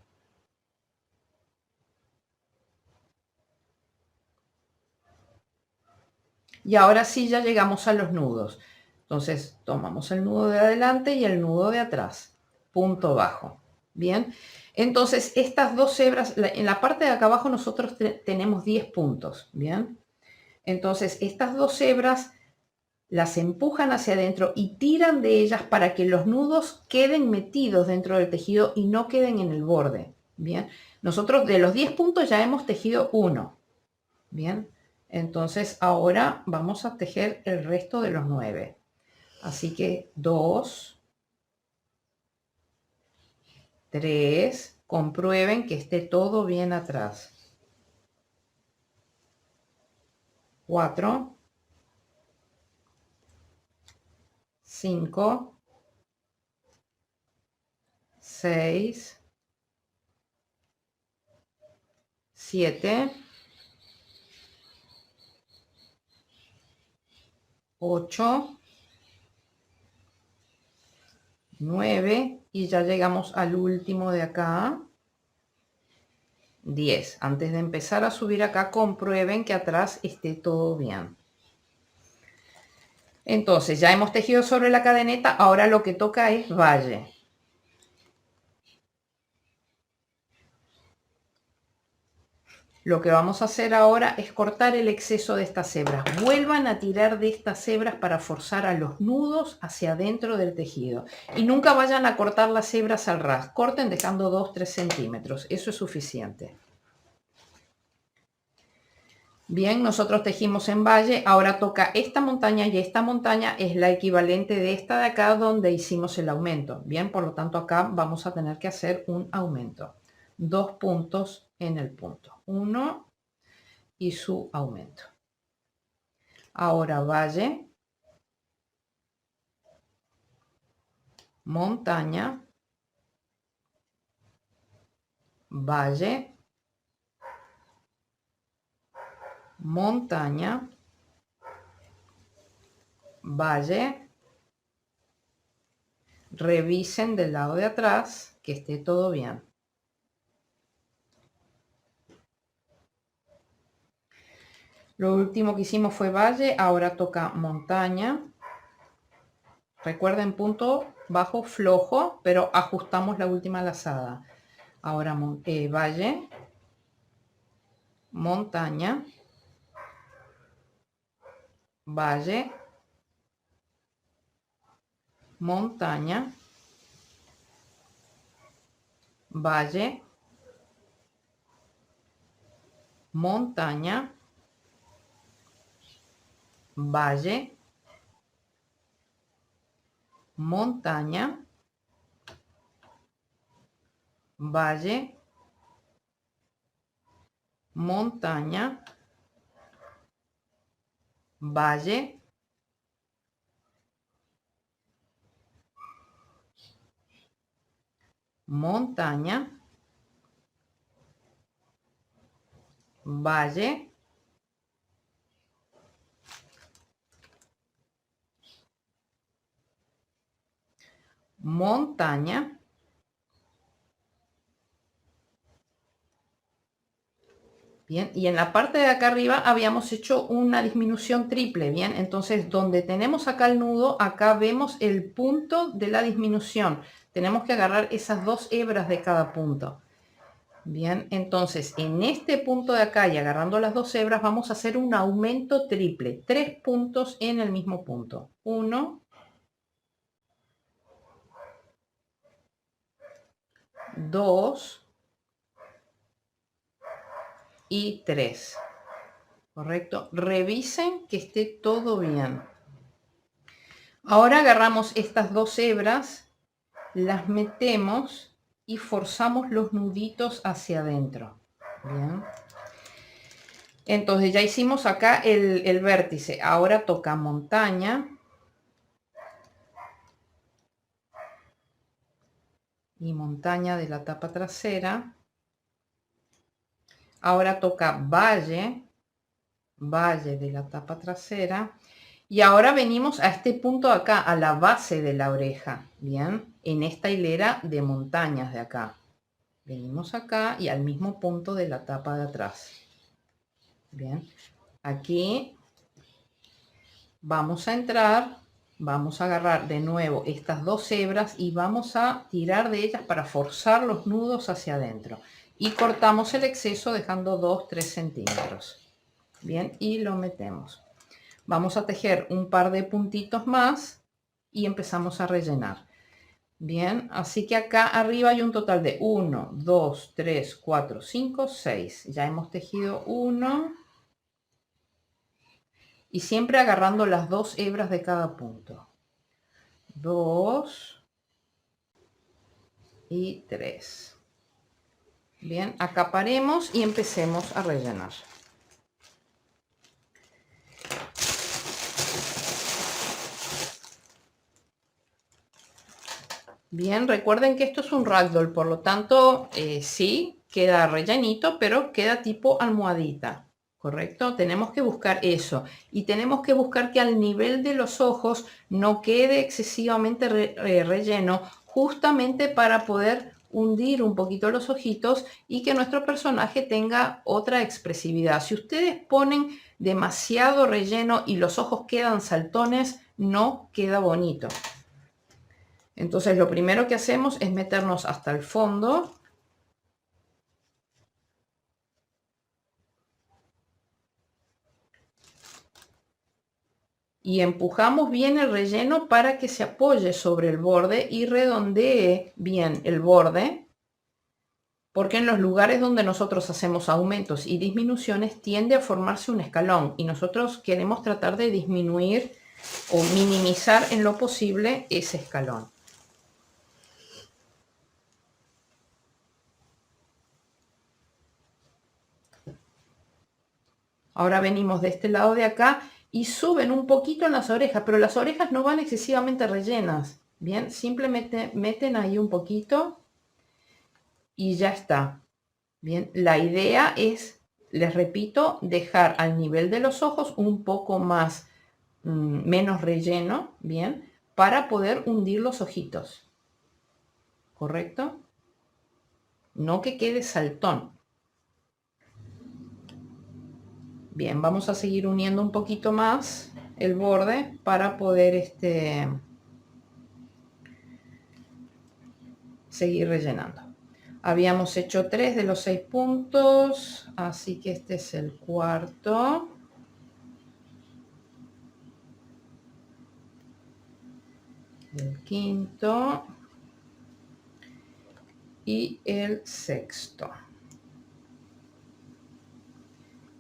Y ahora sí ya llegamos a los nudos. Entonces, tomamos el nudo de adelante y el nudo de atrás. Punto bajo. Bien. Entonces, estas dos hebras, en la parte de acá abajo nosotros tenemos 10 puntos. Bien. Entonces, estas dos hebras las empujan hacia adentro y tiran de ellas para que los nudos queden metidos dentro del tejido y no queden en el borde. Bien, nosotros de los 10 puntos ya hemos tejido uno. Bien, entonces ahora vamos a tejer el resto de los 9. Así que 2, 3, comprueben que esté todo bien atrás. 4, 5, 6, 7, 8, 9 y ya llegamos al último de acá. 10. Antes de empezar a subir acá, comprueben que atrás esté todo bien. Entonces, ya hemos tejido sobre la cadeneta, ahora lo que toca es valle. Lo que vamos a hacer ahora es cortar el exceso de estas hebras. Vuelvan a tirar de estas hebras para forzar a los nudos hacia adentro del tejido. Y nunca vayan a cortar las hebras al ras. Corten dejando 2-3 centímetros. Eso es suficiente. Bien, nosotros tejimos en valle, ahora toca esta montaña y esta montaña es la equivalente de esta de acá donde hicimos el aumento. Bien, por lo tanto acá vamos a tener que hacer un aumento. 2 puntos en el punto. 1 y su aumento. Ahora valle, montaña, valle, montaña, valle. Revisen del lado de atrás que esté todo bien. Lo último que hicimos fue valle, ahora toca montaña. Recuerden, punto bajo flojo, pero ajustamos la última lazada. Ahora valle, montaña, valle, montaña, valle, montaña, valle, montaña, valle, montaña, valle, montaña, valle, montaña, bien, y en la parte de acá arriba habíamos hecho una disminución triple, bien, entonces donde tenemos acá el nudo, acá vemos el punto de la disminución, tenemos que agarrar esas 2 hebras de cada punto. Bien, entonces en este punto de acá y agarrando las 2 hebras vamos a hacer un aumento triple, 3 puntos en el mismo punto. 1, 2 y 3. ¿Correcto? Revisen que esté todo bien. Ahora agarramos estas 2 hebras, las metemos y forzamos los nuditos hacia adentro. Bien. Entonces ya hicimos acá el vértice. Ahora toca montaña. Y montaña de la tapa trasera. Ahora toca valle, valle de la tapa trasera. Y ahora venimos a este punto de acá, a la base de la oreja, bien, en esta hilera de montañas de acá. Venimos acá y al mismo punto de la tapa de atrás. Bien, aquí vamos a entrar, vamos a agarrar de nuevo estas 2 hebras y vamos a tirar de ellas para forzar los nudos hacia adentro. Y cortamos el exceso dejando 2-3 centímetros. Bien, y lo metemos. Vamos a tejer un par de puntitos más y empezamos a rellenar. Bien, así que acá arriba hay un total de 1, 2, 3, 4, 5, 6. Ya hemos tejido 1. Y siempre agarrando las 2 hebras de cada punto. 2 y 3. Bien, acá paremos y empecemos a rellenar. Bien, recuerden que esto es un ragdoll, por lo tanto, sí, queda rellenito, pero queda tipo almohadita, ¿correcto? Tenemos que buscar eso. Y tenemos que buscar que al nivel de los ojos no quede excesivamente relleno, justamente para poder hundir un poquito los ojitos y que nuestro personaje tenga otra expresividad. Si ustedes ponen demasiado relleno y los ojos quedan saltones, no queda bonito. Entonces lo primero que hacemos es meternos hasta el fondo. Y empujamos bien el relleno para que se apoye sobre el borde y redondee bien el borde. Porque en los lugares donde nosotros hacemos aumentos y disminuciones tiende a formarse un escalón. Y nosotros queremos tratar de disminuir o minimizar en lo posible ese escalón. Ahora venimos de este lado de acá y suben un poquito en las orejas, pero las orejas no van excesivamente rellenas. Bien, simplemente meten ahí un poquito y ya está. Bien, la idea es, les repito, dejar al nivel de los ojos un poco más, menos relleno, bien, para poder hundir los ojitos. ¿Correcto? No que quede saltón. Bien, vamos a seguir uniendo un poquito más el borde para poder seguir rellenando. Habíamos hecho 3 de los 6 puntos, así que este es el cuarto. El quinto y el sexto.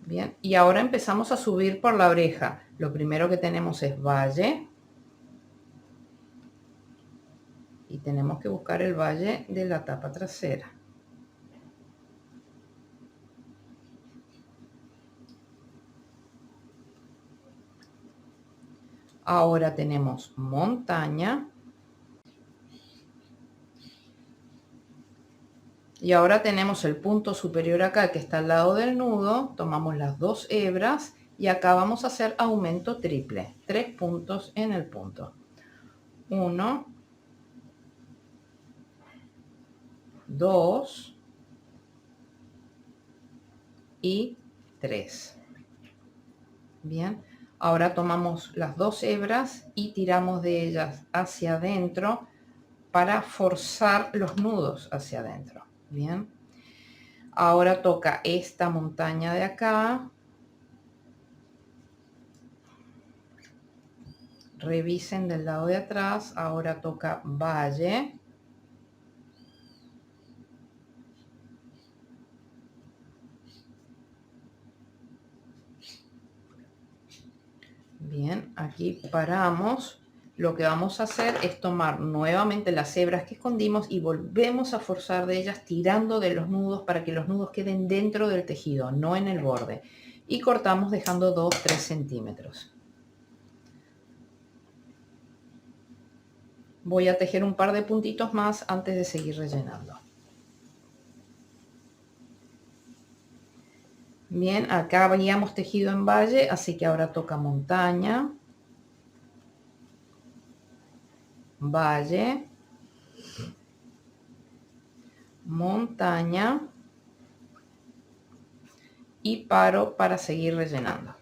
Bien, y ahora empezamos a subir por la oreja. Lo primero que tenemos es valle. Y tenemos que buscar el valle de la tapa trasera. Ahora tenemos montaña. Y ahora tenemos el punto superior acá que está al lado del nudo. Tomamos las 2 hebras y acá vamos a hacer aumento triple. 3 puntos en el punto. 1, 2 y 3. Bien, ahora tomamos las 2 hebras y tiramos de ellas hacia adentro para forzar los nudos hacia adentro. Bien, ahora toca esta montaña de acá. Revisen del lado de atrás. Ahora toca valle. Bien, aquí paramos. Lo que vamos a hacer es tomar nuevamente las hebras que escondimos y volvemos a forzar de ellas tirando de los nudos para que los nudos queden dentro del tejido, no en el borde. Y cortamos dejando 2-3 centímetros. Voy a tejer un par de puntitos más antes de seguir rellenando. Bien, acá habíamos tejido en valle, así que ahora toca montaña, valle, montaña y paro para seguir rellenando.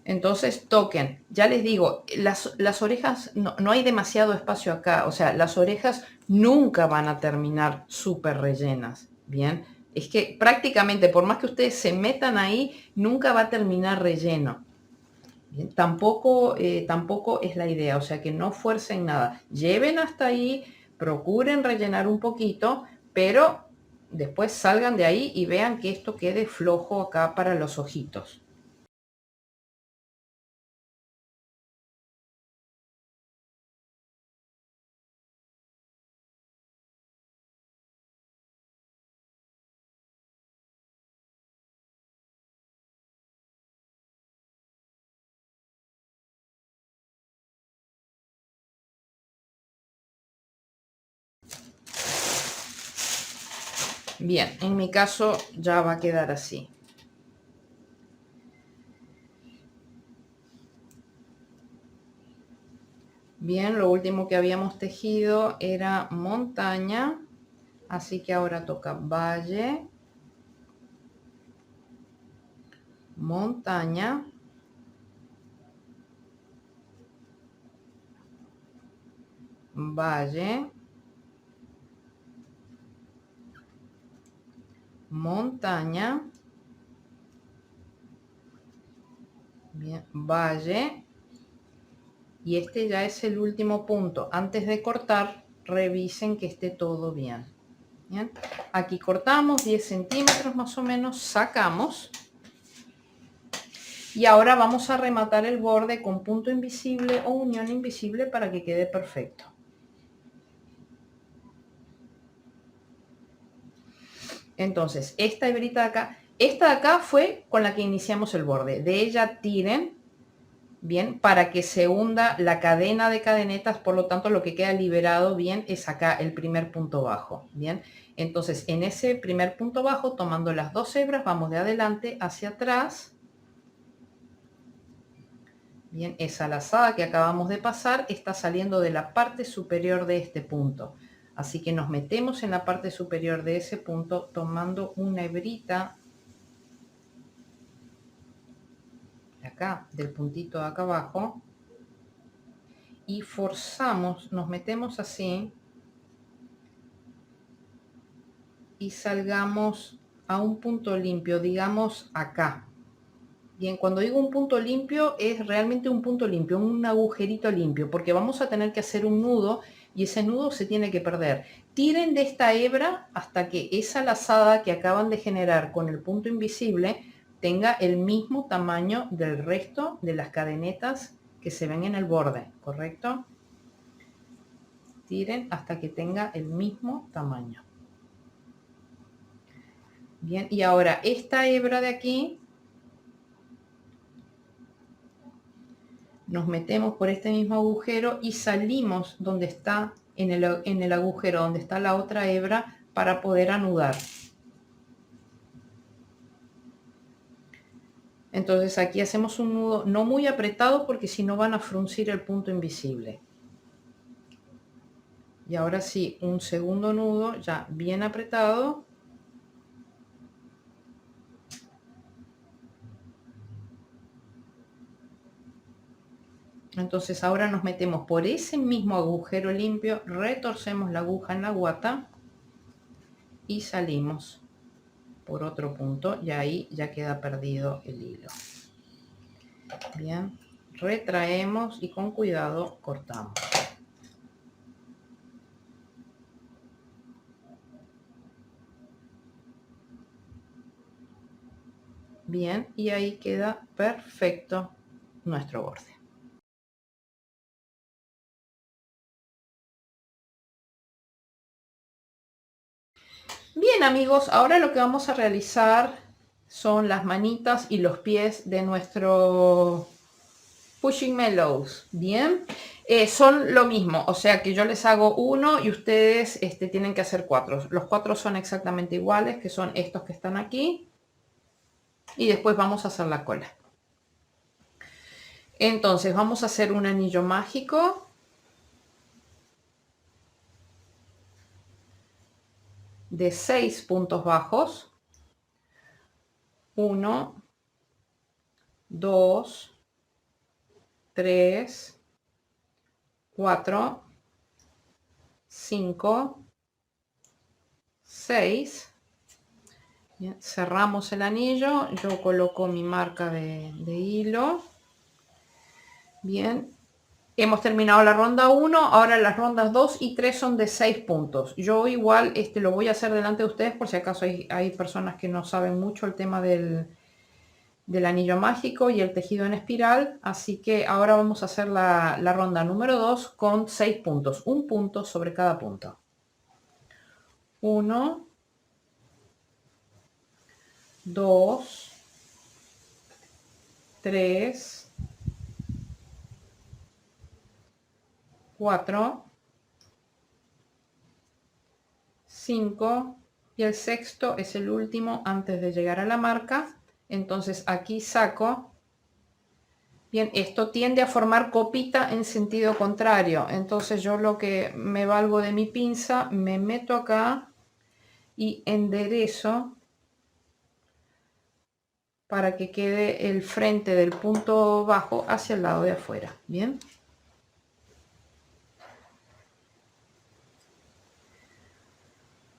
Entonces toquen, ya les digo, las orejas, no hay demasiado espacio acá, o sea, las orejas nunca van a terminar súper rellenas, ¿bien? Es que prácticamente, por más que ustedes se metan ahí, nunca va a terminar relleno. Bien, tampoco es la idea, o sea que no fuercen nada. Lleven hasta ahí, procuren rellenar un poquito, pero después salgan de ahí y vean que esto quede flojo acá para los ojitos. Bien, en mi caso ya va a quedar así. Bien, lo último que habíamos tejido era montaña, así que ahora toca valle, montaña, valle, montaña, bien, valle, y este ya es el último punto. Antes de cortar, revisen que esté todo bien. Bien, aquí cortamos 10 centímetros más o menos, sacamos. Y ahora vamos a rematar el borde con punto invisible o unión invisible para que quede perfecto. Entonces, esta hebrita de acá fue con la que iniciamos el borde. De ella tiren, bien, para que se hunda la cadena de cadenetas, por lo tanto lo que queda liberado bien es acá el primer punto bajo, bien. Entonces, en ese primer punto bajo, tomando las 2 hebras, vamos de adelante hacia atrás. Bien, esa lazada que acabamos de pasar está saliendo de la parte superior de este punto. Así que nos metemos en la parte superior de ese punto tomando una hebrita acá del puntito de acá abajo y forzamos, nos metemos así y salgamos a un punto limpio, digamos acá. Bien, cuando digo un punto limpio es realmente un punto limpio, un agujerito limpio, porque vamos a tener que hacer un nudo y ese nudo se tiene que perder. Tiren de esta hebra hasta que esa lazada que acaban de generar con el punto invisible tenga el mismo tamaño del resto de las cadenetas que se ven en el borde, ¿correcto? Tiren hasta que tenga el mismo tamaño. Bien, y ahora esta hebra de aquí nos metemos por este mismo agujero y salimos donde está en el agujero donde está la otra hebra para poder anudar. Entonces aquí hacemos un nudo no muy apretado porque si no van a fruncir el punto invisible. Y ahora sí, un segundo nudo ya bien apretado. Entonces ahora nos metemos por ese mismo agujero limpio, retorcemos la aguja en la guata y salimos por otro punto y ahí ya queda perdido el hilo. Bien, retraemos y con cuidado cortamos. Bien, y ahí queda perfecto nuestro borde. Bien amigos, ahora lo que vamos a realizar son las manitas y los pies de nuestro Pushing Mellows. Bien, son lo mismo, o sea que yo les hago uno y ustedes tienen que hacer 4. Los 4 son exactamente iguales, que son estos que están aquí. Y después vamos a hacer la cola. Entonces vamos a hacer un anillo mágico. De 6 puntos bajos. 1, 2, 3, 4, 5, 6. Bien, cerramos el anillo. Yo coloco mi marca de hilo. Bien, hemos terminado la ronda 1. Ahora las rondas 2 y 3 son de 6 puntos. Yo igual lo voy a hacer delante de ustedes por si acaso hay personas que no saben mucho el tema del anillo mágico y el tejido en espiral. Así que ahora vamos a hacer la ronda número 2 con 6 puntos. Un punto sobre cada punto. 1, 2, 3, 4, 5 y el sexto es el último antes de llegar a la marca. Entonces aquí saco. Bien, esto tiende a formar copita en sentido contrario. Entonces yo lo que me valgo de mi pinza, me meto acá y enderezo para que quede el frente del punto bajo hacia el lado de afuera. Bien.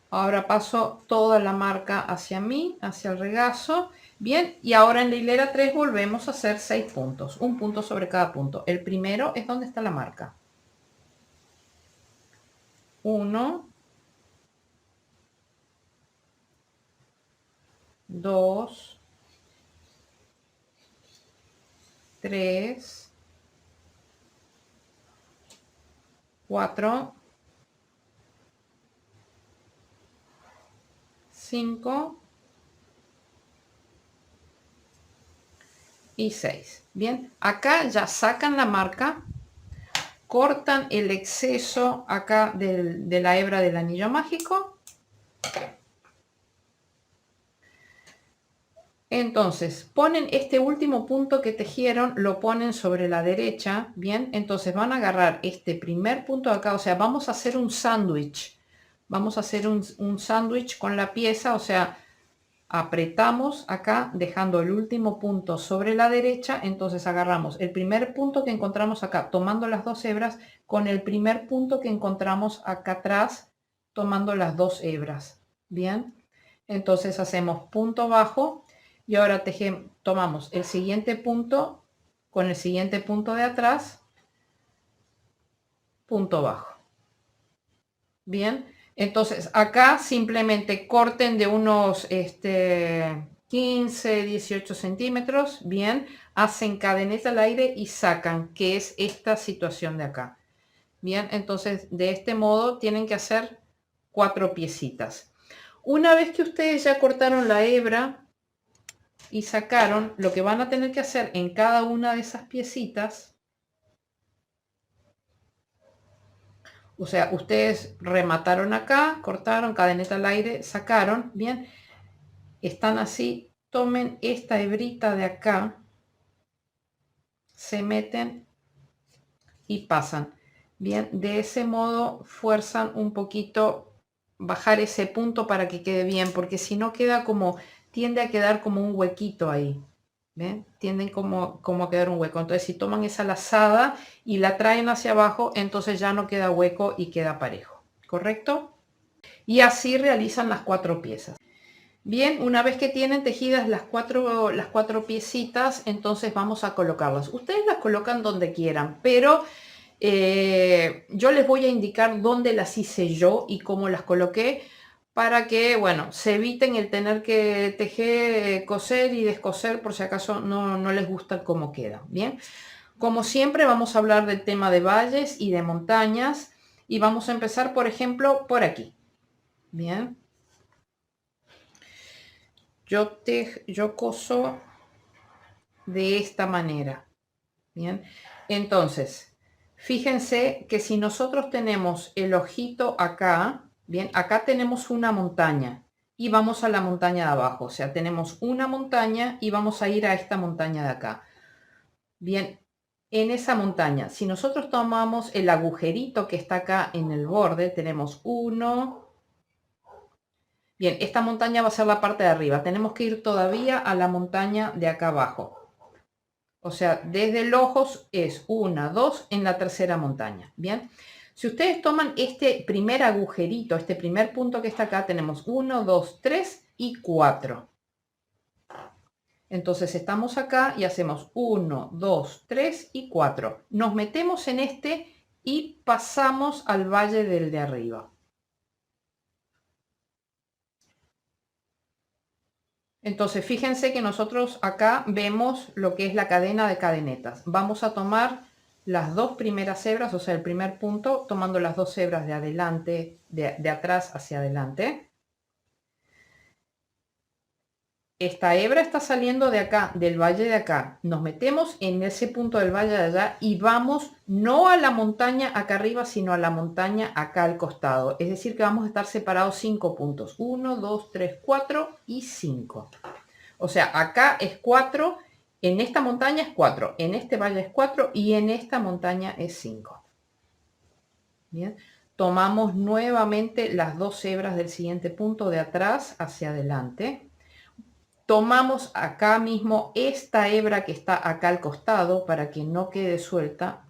Ahora paso toda la marca hacia mí, hacia el regazo. Bien, y ahora en la hilera 3 volvemos a hacer 6 puntos. Un punto sobre cada punto. El primero es donde está la marca. 1, 2, 3, 4, 5 y 6. Bien, acá ya sacan la marca, cortan el exceso acá de la hebra del anillo mágico. Entonces ponen este último punto que tejieron, lo ponen sobre la derecha. Bien, entonces van a agarrar este primer punto de acá, o sea, vamos a hacer un sándwich. Vamos a hacer un sándwich con la pieza, o sea, apretamos acá dejando el último punto sobre la derecha, entonces agarramos el primer punto que encontramos acá tomando las dos hebras con el primer punto que encontramos acá atrás tomando las dos hebras. Bien, entonces hacemos punto bajo y ahora tomamos el siguiente punto con el siguiente punto de atrás, punto bajo. Bien, entonces acá simplemente corten de unos 15, 18 centímetros. Bien, hacen cadeneta al aire y sacan, que es esta situación de acá. Bien, entonces de este modo tienen que hacer 4 piecitas. Una vez que ustedes ya cortaron la hebra y sacaron, lo que van a tener que hacer en cada una de esas piecitas, o sea, ustedes remataron acá, cortaron, cadeneta al aire, sacaron, bien, están así, tomen esta hebrita de acá, se meten y pasan. Bien, de ese modo fuerzan un poquito bajar ese punto para que quede bien, porque si no queda como, tiende a quedar como un huequito ahí. ¿Ven? Tienden como a quedar un hueco. Entonces si toman esa lazada y la traen hacia abajo, entonces ya no queda hueco y queda parejo. ¿Correcto? Y así realizan las 4 piezas. Bien, una vez que tienen tejidas las cuatro piecitas, entonces vamos a colocarlas. Ustedes las colocan donde quieran, pero yo les voy a indicar dónde las hice yo y cómo las coloqué para que, bueno, se eviten el tener que tejer, coser y descoser por si acaso no les gusta cómo queda. Bien, como siempre vamos a hablar del tema de valles y de montañas y vamos a empezar, por ejemplo, por aquí. Bien. Yo coso de esta manera. Bien, entonces, fíjense que si nosotros tenemos el ojito acá, bien, acá tenemos una montaña y vamos a la montaña de abajo. O sea, tenemos una montaña y vamos a ir a esta montaña de acá. Bien, en esa montaña, si nosotros tomamos el agujerito que está acá en el borde, tenemos uno. Bien, esta montaña va a ser la parte de arriba. Tenemos que ir todavía a la montaña de acá abajo. O sea, desde el ojo es 1, 2 en la tercera montaña. Bien, si ustedes toman este primer agujerito, este primer punto que está acá, tenemos 1, 2, 3 y 4. Entonces estamos acá y hacemos 1, 2, 3 y 4. Nos metemos en este y pasamos al valle del de arriba. Entonces fíjense que nosotros acá vemos lo que es la cadena de cadenetas. Vamos a tomar las dos primeras hebras, o sea el primer punto, tomando las dos hebras de adelante, de atrás hacia adelante. Esta hebra está saliendo de acá, del valle de acá. Nos metemos en ese punto del valle de allá y vamos no a la montaña acá arriba, sino a la montaña acá al costado. Es decir, que vamos a estar separados 5 puntos. 1, 2, 3, 4 y 5. O sea, acá es 4, en esta montaña es 4, en este valle es 4 y en esta montaña es 5. Bien, tomamos nuevamente las dos hebras del siguiente punto de atrás hacia adelante. Tomamos acá mismo esta hebra que está acá al costado para que no quede suelta.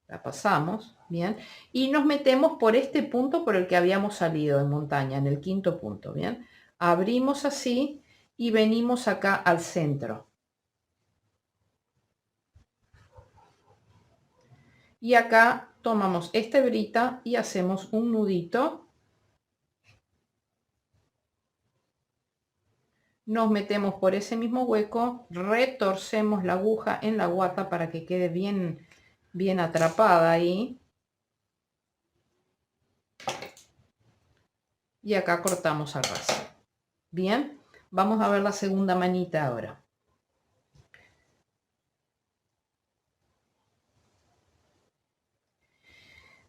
La pasamos, bien, y nos metemos por este punto por el que habíamos salido en montaña, en el quinto punto, bien. Abrimos así y venimos acá al centro. Y acá tomamos esta hebrita y hacemos un nudito. Nos metemos por ese mismo hueco, retorcemos la aguja en la guata para que quede bien atrapada ahí. Y acá cortamos al ras. Bien, vamos a ver la segunda manita ahora.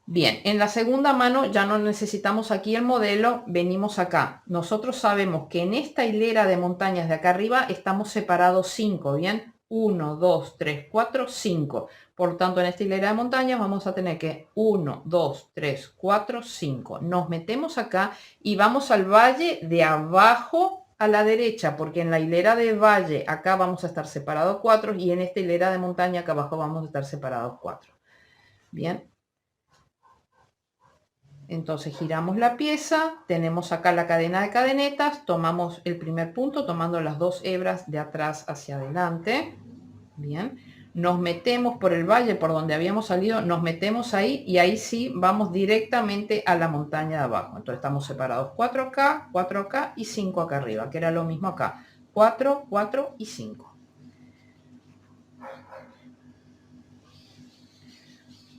Bien, en la segunda mano ya no necesitamos aquí el modelo, venimos acá. Nosotros sabemos que en esta hilera de montañas de acá arriba estamos separados 5, ¿bien? 1, 2, 3, 4, 5. Por tanto, en esta hilera de montañas vamos a tener que 1, 2, 3, 4, 5. Nos metemos acá y vamos al valle de abajo a la derecha, porque en la hilera de valle acá vamos a estar separados 4 y en esta hilera de montaña acá abajo vamos a estar separados 4. Bien. Entonces giramos la pieza, tenemos acá la cadena de cadenetas, tomamos el primer punto tomando las 2 hebras de atrás hacia adelante. Bien, nos metemos por el valle por donde habíamos salido, nos metemos ahí y ahí sí vamos directamente a la montaña de abajo. Entonces estamos separados 4 acá y 5 acá arriba, que era lo mismo acá. 4, 4 y 5.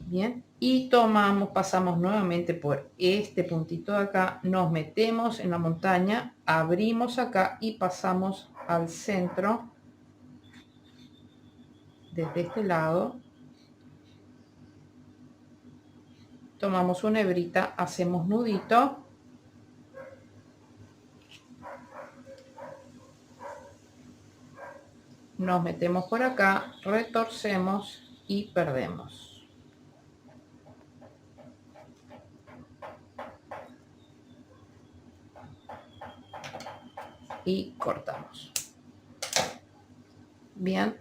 Bien, y tomamos, pasamos nuevamente por este puntito de acá, nos metemos en la montaña, abrimos acá y pasamos al centro desde este lado. Tomamos una hebrita, hacemos nudito. Nos metemos por acá, retorcemos y perdemos. Y cortamos. Bien,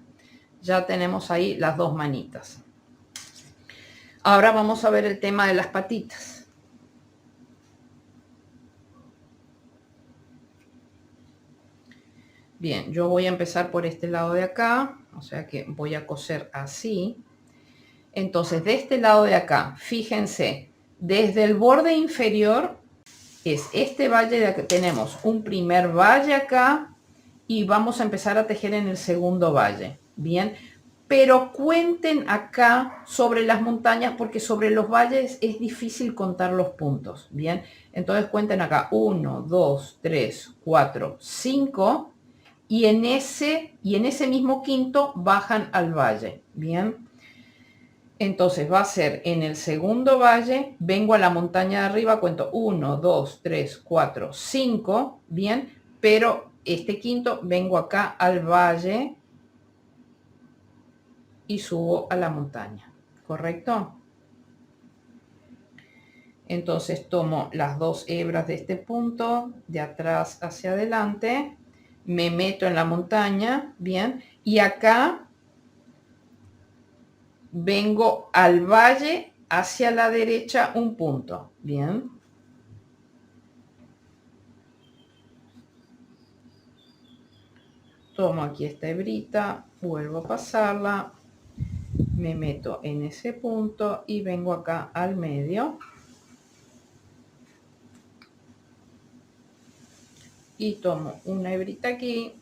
ya tenemos ahí las 2 manitas. Ahora vamos a ver el tema de las patitas. Bien, yo voy a empezar por este lado de acá, o sea que voy a coser así. Entonces, de este lado de acá, fíjense, desde el borde inferior es este valle de acá, tenemos un primer valle acá y vamos a empezar a tejer en el segundo valle. Bien, pero cuenten acá sobre las montañas porque sobre los valles es difícil contar los puntos. Bien, entonces cuenten acá 1, 2, 3, 4, 5 y en ese mismo quinto bajan al valle. Bien, entonces va a ser en el segundo valle, vengo a la montaña de arriba, cuento 1, 2, 3, 4, 5, bien, pero este quinto vengo acá al valle y subo a la montaña, ¿correcto? Entonces tomo las 2 hebras de este punto, de atrás hacia adelante, me meto en la montaña, bien, y acá vengo al valle hacia la derecha un punto, bien. Tomo aquí esta hebrita, vuelvo a pasarla, me meto en ese punto y vengo acá al medio. Y tomo una hebrita aquí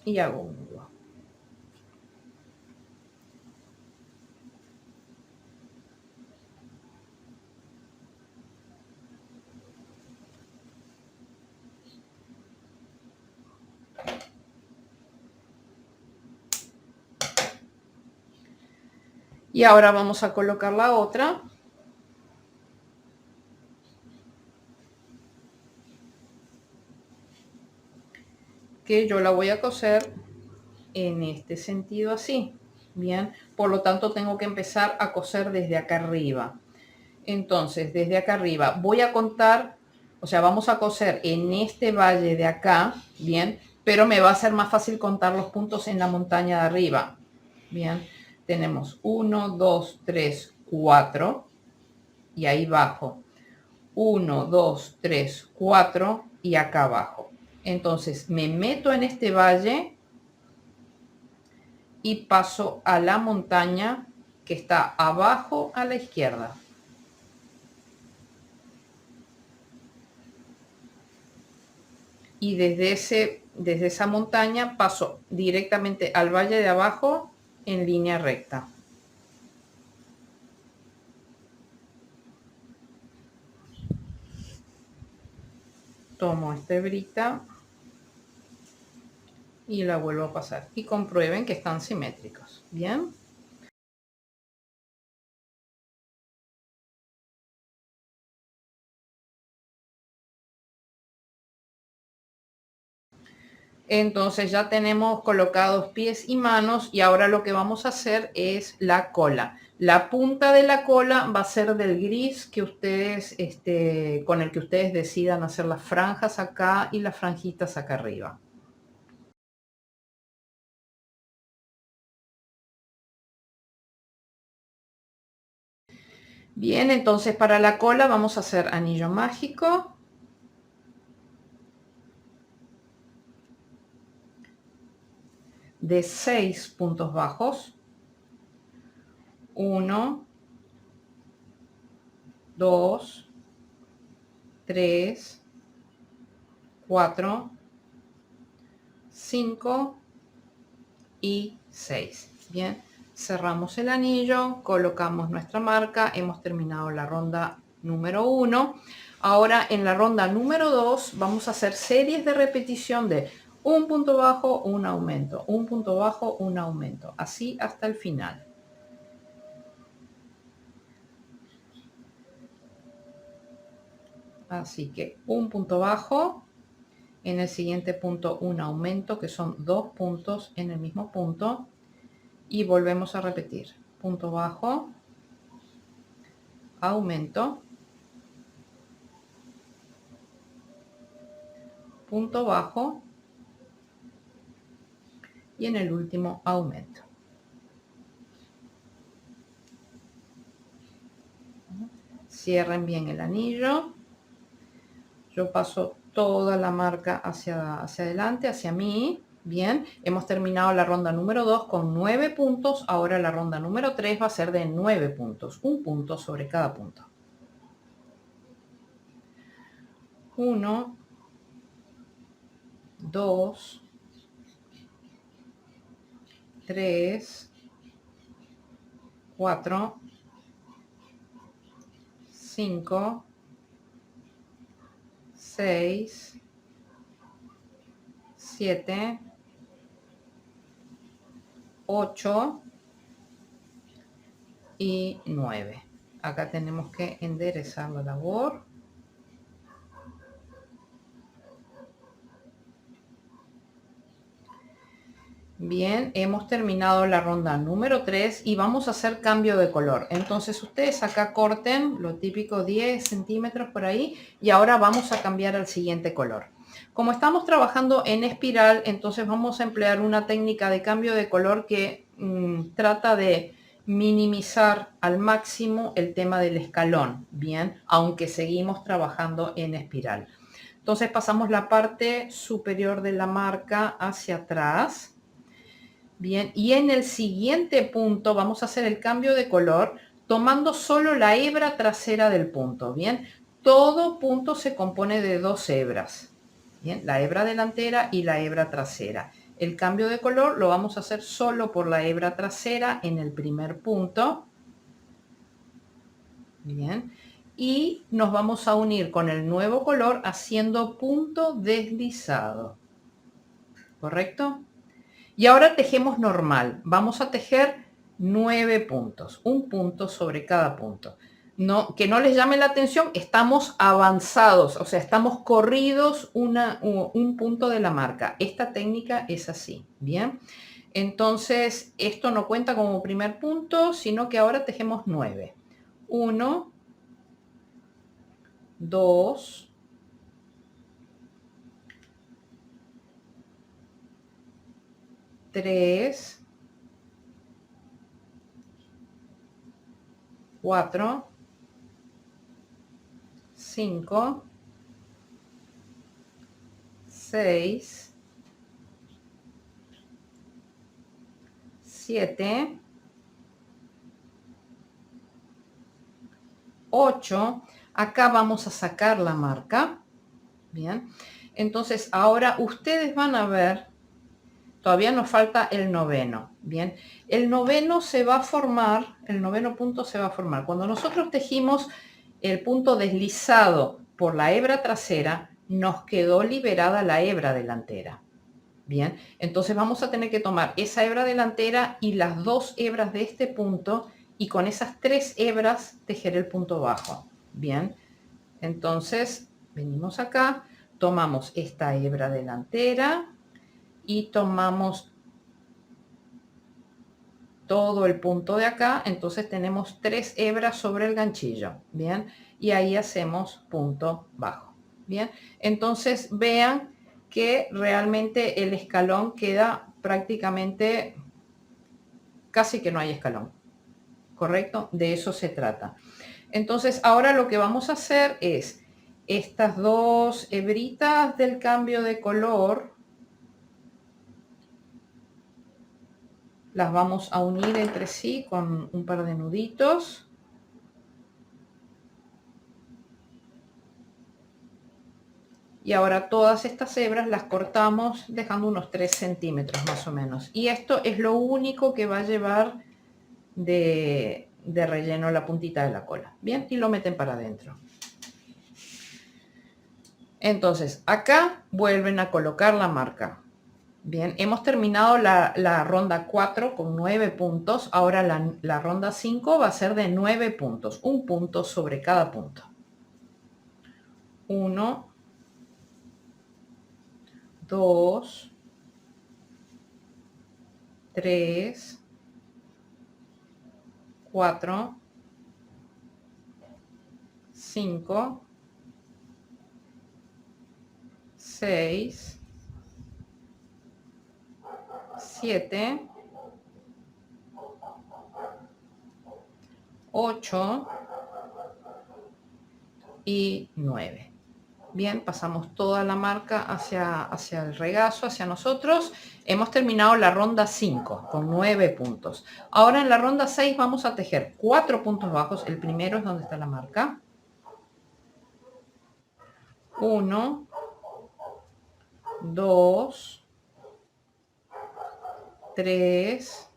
y hago un nudo. Y ahora vamos a colocar la otra. Que yo la voy a coser en este sentido así. Bien, por lo tanto tengo que empezar a coser desde acá arriba. Entonces, desde acá arriba voy a contar, o sea, vamos a coser en este valle de acá, bien, pero me va a ser más fácil contar los puntos en la montaña de arriba. Bien, tenemos 1, 2, 3, 4 y ahí bajo 1, 2, 3, 4 y acá abajo. Entonces me meto en este valle y paso a la montaña que está abajo a la izquierda. Y desde esa montaña paso directamente al valle de abajo en línea recta. Tomo esta hebrita y la vuelvo a pasar y comprueben que están simétricos. Bien. Entonces ya tenemos colocados pies y manos y ahora lo que vamos a hacer es la cola. La punta de la cola va a ser del gris que ustedes, con el que ustedes decidan hacer las franjas acá y las franjitas acá arriba. Bien, entonces para la cola vamos a hacer anillo mágico. De 6 puntos bajos. 1, 2, 3, 4, 5 y 6. Bien, cerramos el anillo, colocamos nuestra marca, hemos terminado la ronda número 1. Ahora en la ronda número 2 vamos a hacer series de repetición de un punto bajo, un aumento, un punto bajo, un aumento, así hasta el final. Así que un punto bajo, en el siguiente punto un aumento, que son 2 puntos en el mismo punto, y volvemos a repetir. Punto bajo, aumento, punto bajo, y en el último aumento. Cierren bien el anillo. Yo paso toda la marca hacia adelante, hacia mí. Bien, hemos terminado la ronda número 2 con 9 puntos. Ahora la ronda número 3 va a ser de 9 puntos. Un punto sobre cada punto. 1, 2, 3, 4, 5, 6, 7, 8 y 9. Acá tenemos que enderezar la labor. Bien, hemos terminado la ronda número 3 y vamos a hacer cambio de color. Entonces ustedes acá corten lo típico 10 centímetros por ahí y ahora vamos a cambiar al siguiente color. Como estamos trabajando en espiral, entonces vamos a emplear una técnica de cambio de color que trata de minimizar al máximo el tema del escalón, bien, aunque seguimos trabajando en espiral. Entonces pasamos la parte superior de la marca hacia atrás. Bien, y en el siguiente punto vamos a hacer el cambio de color tomando solo la hebra trasera del punto. Bien, todo punto se compone de 2 hebras. Bien, la hebra delantera y la hebra trasera. El cambio de color lo vamos a hacer solo por la hebra trasera en el primer punto. Bien, y nos vamos a unir con el nuevo color haciendo punto deslizado. ¿Correcto? Y ahora tejemos normal. Vamos a tejer 9 puntos, un punto sobre cada punto. No, que no les llame la atención, estamos avanzados, o sea, estamos corridos un punto de la marca. Esta técnica es así, ¿bien? Entonces, esto no cuenta como primer punto, sino que ahora tejemos 9. 1, 2, 3, 4, 5, 6, 7, 8. Acá vamos a sacar la marca. Bien. Entonces ahora ustedes van a ver, todavía nos falta el noveno. Bien. El noveno se va a formar, el noveno punto se va a formar. Cuando nosotros tejimos el punto deslizado por la hebra trasera, nos quedó liberada la hebra delantera. Bien, entonces vamos a tener que tomar esa hebra delantera y las 2 hebras de este punto y con esas 3 hebras tejer el punto bajo. Bien, entonces venimos acá, tomamos esta hebra delantera y tomamos todo el punto de acá, entonces tenemos 3 hebras sobre el ganchillo, bien, y ahí hacemos punto bajo, bien. Entonces vean que realmente el escalón queda prácticamente, casi que no hay escalón, ¿correcto? De eso se trata. Entonces ahora lo que vamos a hacer es estas 2 hebritas del cambio de color, las vamos a unir entre sí con un par de nuditos. Y ahora todas estas hebras las cortamos dejando unos 3 centímetros más o menos. Y esto es lo único que va a llevar de relleno la puntita de la cola. Bien, y lo meten para adentro. Entonces, acá vuelven a colocar la marca. Bien, hemos terminado la ronda 4 con 9 puntos. Ahora la ronda 5 va a ser de 9 puntos. Un punto sobre cada punto. 1, 2, 3, 4, 5, 6, 7, 8 y 9. Bien, pasamos toda la marca hacia el regazo, hacia nosotros. Hemos terminado la ronda 5 con 9 puntos. Ahora en la ronda 6 vamos a tejer 4 puntos bajos. El primero es donde está la marca. 1, 2, 3,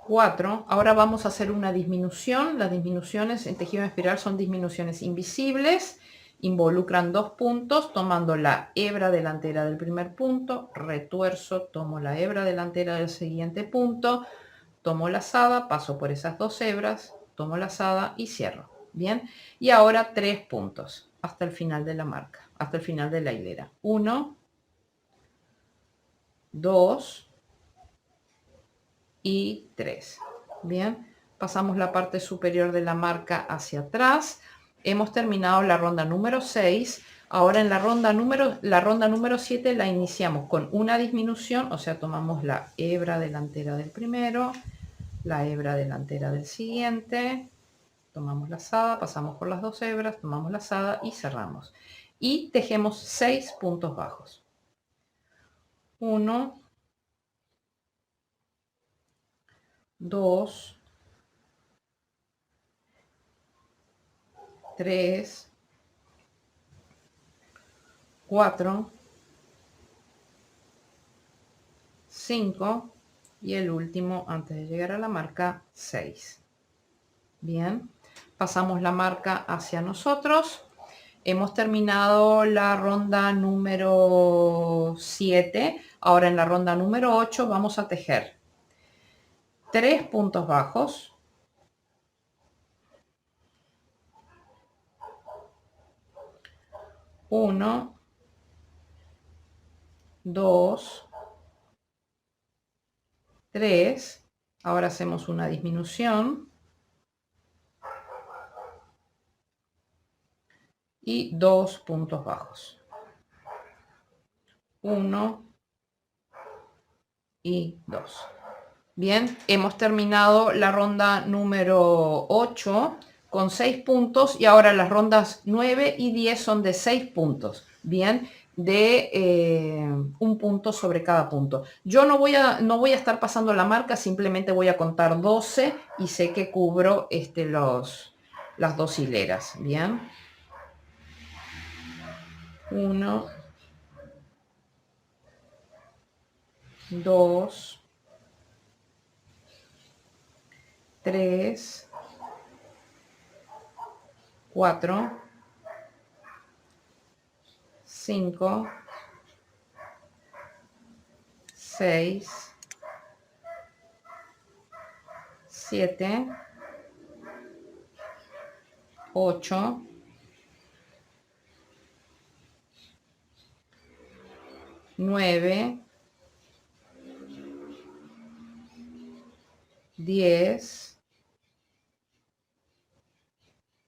4. Ahora vamos a hacer una disminución. Las disminuciones en tejido en espiral son disminuciones invisibles. Involucran 2 puntos, tomando la hebra delantera del primer punto, retuerzo, tomo la hebra delantera del siguiente punto, tomo lazada, paso por esas 2 hebras, tomo lazada y cierro. Bien, y ahora 3 puntos hasta el final de la marca, hasta el final de la hilera. 1, 2 y 3. Bien, pasamos la parte superior de la marca hacia atrás. Hemos terminado la ronda número 6. Ahora en la ronda número 7 la iniciamos con una disminución, o sea, tomamos la hebra delantera del primero, la hebra delantera del siguiente, tomamos lazada, pasamos por las 2 hebras, tomamos lazada y cerramos. Y tejemos 6 puntos bajos. 1, 2, 3, 4, 5 y el último antes de llegar a la marca 6. Bien, pasamos la marca hacia nosotros. Hemos terminado la ronda número 7. Ahora en la ronda número 8 vamos a tejer 3 puntos bajos, 1, 2, 3. Ahora hacemos una disminución y 2 puntos bajos, 1 y 2. Bien, hemos terminado la ronda número 8 con 6 puntos y ahora las rondas 9 y 10 son de 6 puntos. Bien, de un punto sobre cada punto. Yo no voy a estar pasando la marca, simplemente voy a contar 12 y sé que cubro las 2 hileras. Bien. 1, 2, 3, 4, 5, 6, 7, 8, 9, 10,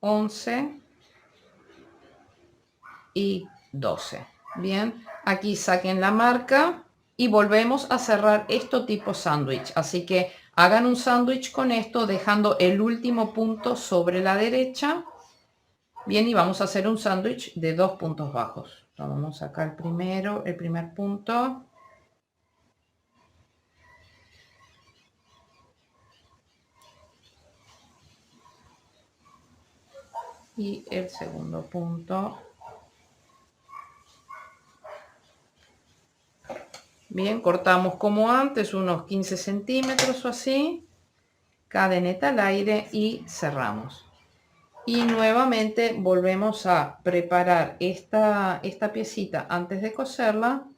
11 y 12. Bien, aquí saquen la marca y volvemos a cerrar esto tipo sándwich. Así que hagan un sándwich con esto, dejando el último punto sobre la derecha. Bien, y vamos a hacer un sándwich de 2 puntos bajos. Tomamos acá el primer punto. Y el segundo punto. Bien, cortamos como antes, unos 15 centímetros o así. Cadeneta al aire y cerramos. Y nuevamente volvemos a preparar esta piecita antes de coserla,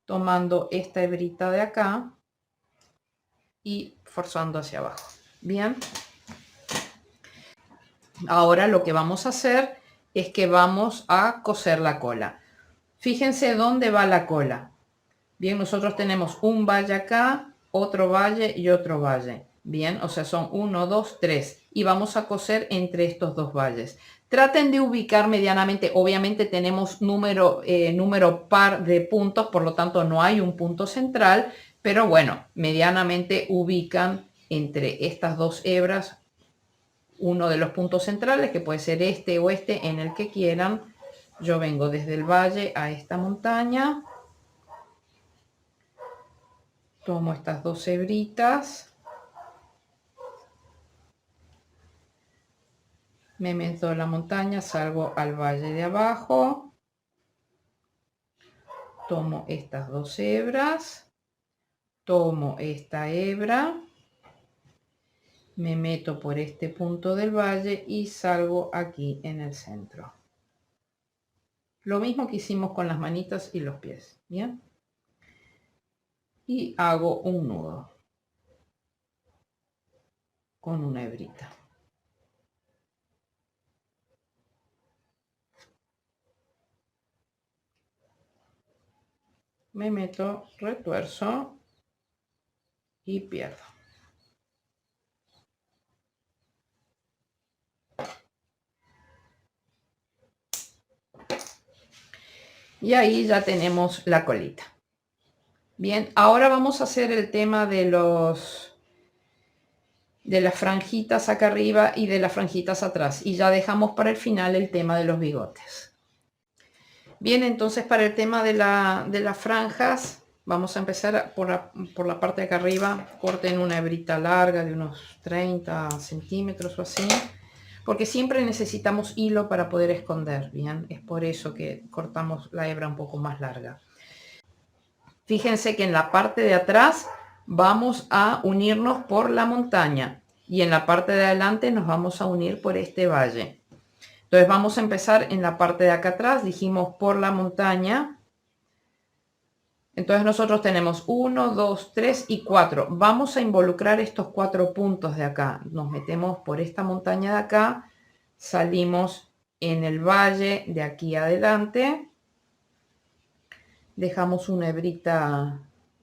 tomando esta hebrita de acá y forzando hacia abajo. Bien. Ahora lo que vamos a hacer es que vamos a coser la cola. Fíjense dónde va la cola. Bien, nosotros tenemos un valle acá, otro valle y otro valle. Bien, o sea, son 1, 2, 3. Y vamos a coser entre estos dos valles. Traten de ubicar medianamente. Obviamente tenemos número par de puntos, por lo tanto no hay un punto central. Pero bueno, medianamente ubican entre estas dos hebras uno de los puntos centrales, que puede ser este o este, en el que quieran. Yo vengo desde el valle a esta montaña. Tomo estas dos hebritas, me meto en la montaña, salgo al valle de abajo, tomo estas dos hebras, tomo esta hebra, me meto por este punto del valle y salgo aquí en el centro. Lo mismo que hicimos con las manitas y los pies, ¿bien? Y hago un nudo con una hebrita. Me meto, retuerzo y pierdo. Y ahí ya tenemos la colita. Bien, ahora vamos a hacer el tema de las franjitas acá arriba y de las franjitas atrás. Y ya dejamos para el final el tema de los bigotes. Bien, entonces para el tema de las franjas, vamos a empezar por la parte de acá arriba. Corten una hebrita larga de unos 30 centímetros o así. Porque siempre necesitamos hilo para poder esconder, ¿bien? Es por eso que cortamos la hebra un poco más larga. Fíjense que en la parte de atrás vamos a unirnos por la montaña y en la parte de adelante nos vamos a unir por este valle. Entonces vamos a empezar en la parte de acá atrás, dijimos por la montaña. Entonces nosotros tenemos 1, 2, 3 y 4. Vamos a involucrar estos 4 puntos de acá. Nos metemos por esta montaña de acá, salimos en el valle de aquí adelante. Dejamos una hebrita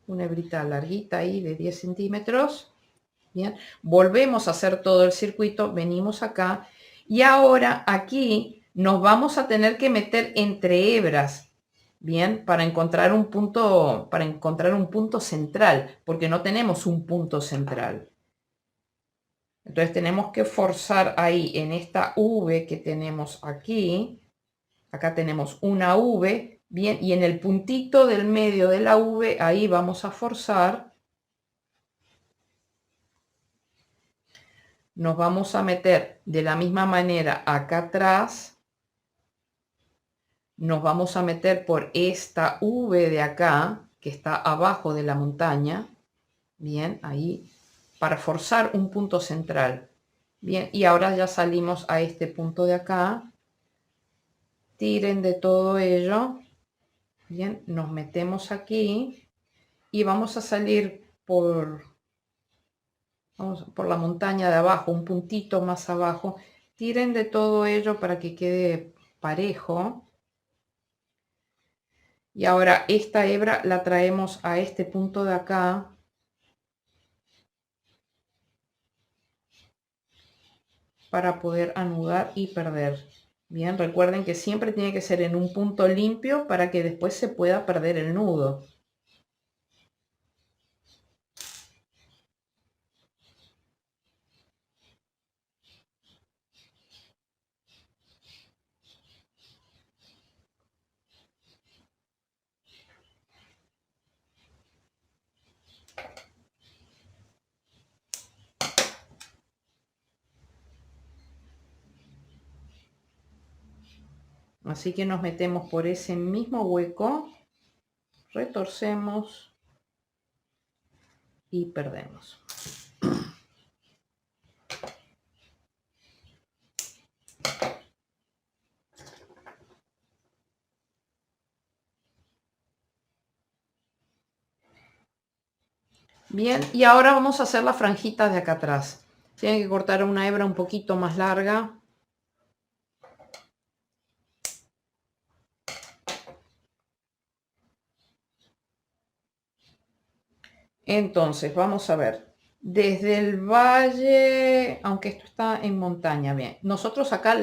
larguita ahí de 10 centímetros. Bien, volvemos a hacer todo el circuito, venimos acá y ahora aquí nos vamos a tener que meter entre hebras, bien, para encontrar un punto central, porque no tenemos un punto central. Entonces tenemos que forzar ahí en esta V que tenemos aquí. Acá tenemos una V, bien, y en el puntito del medio de la V, ahí vamos a forzar. Nos vamos a meter de la misma manera acá atrás. Nos vamos a meter por esta V de acá, que está abajo de la montaña. Bien, ahí, para forzar un punto central. Bien, y ahora ya salimos a este punto de acá. Tiren de todo ello. Bien, nos metemos aquí y vamos a salir por la montaña de abajo, un puntito más abajo. Tiren de todo ello para que quede parejo. Y ahora esta hebra la traemos a este punto de acá. para poder anudar y perder. Bien, recuerden que siempre tiene que ser en un punto limpio para que después se pueda perder el nudo. Así que nos metemos por ese mismo hueco, retorcemos y perdemos. Bien, y ahora vamos a hacer la franjita de acá atrás. Tienen que cortar una hebra un poquito más larga. Entonces, vamos a ver. Desde el valle, aunque esto está en montaña, bien. Nosotros acá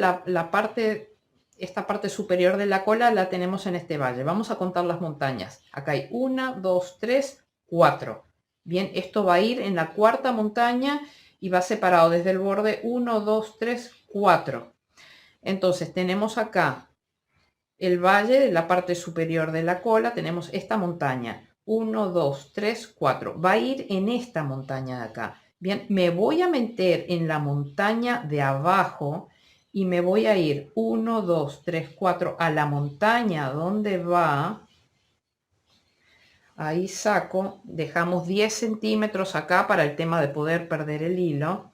esta parte superior de la cola la tenemos en este valle. Vamos a contar las montañas. Acá hay 1, 2, 3, 4. Bien, esto va a ir en la cuarta montaña y va separado desde el borde 1, 2, 3, 4. Entonces tenemos acá el valle de la parte superior de la cola, tenemos esta montaña. 1, 2, 3, 4. Va a ir en esta montaña de acá. Bien, me voy a meter en la montaña de abajo y me voy a ir 1, 2, 3, 4 a la montaña donde va. Ahí saco, dejamos 10 centímetros acá para el tema de poder perder el hilo.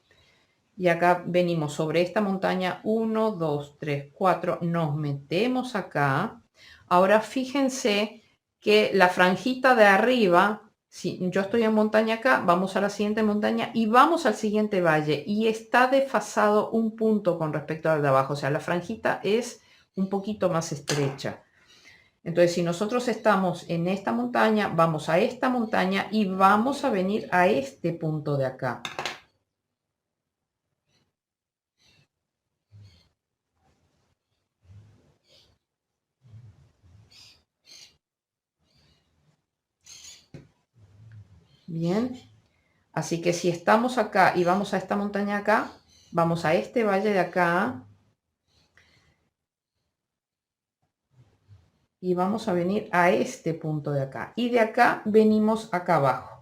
Y acá venimos sobre esta montaña, 1, 2, 3, 4, nos metemos acá. Ahora fíjense que la franjita de arriba, si yo estoy en montaña acá, vamos a la siguiente montaña y vamos al siguiente valle. Y está desfasado un punto con respecto al de abajo, o sea, la franjita es un poquito más estrecha. Entonces, si nosotros estamos en esta montaña, vamos a esta montaña y vamos a venir a este punto de acá. Bien, así que si estamos acá y vamos a esta montaña acá, vamos a este valle de acá y vamos a venir a este punto de acá. Y de acá venimos acá abajo.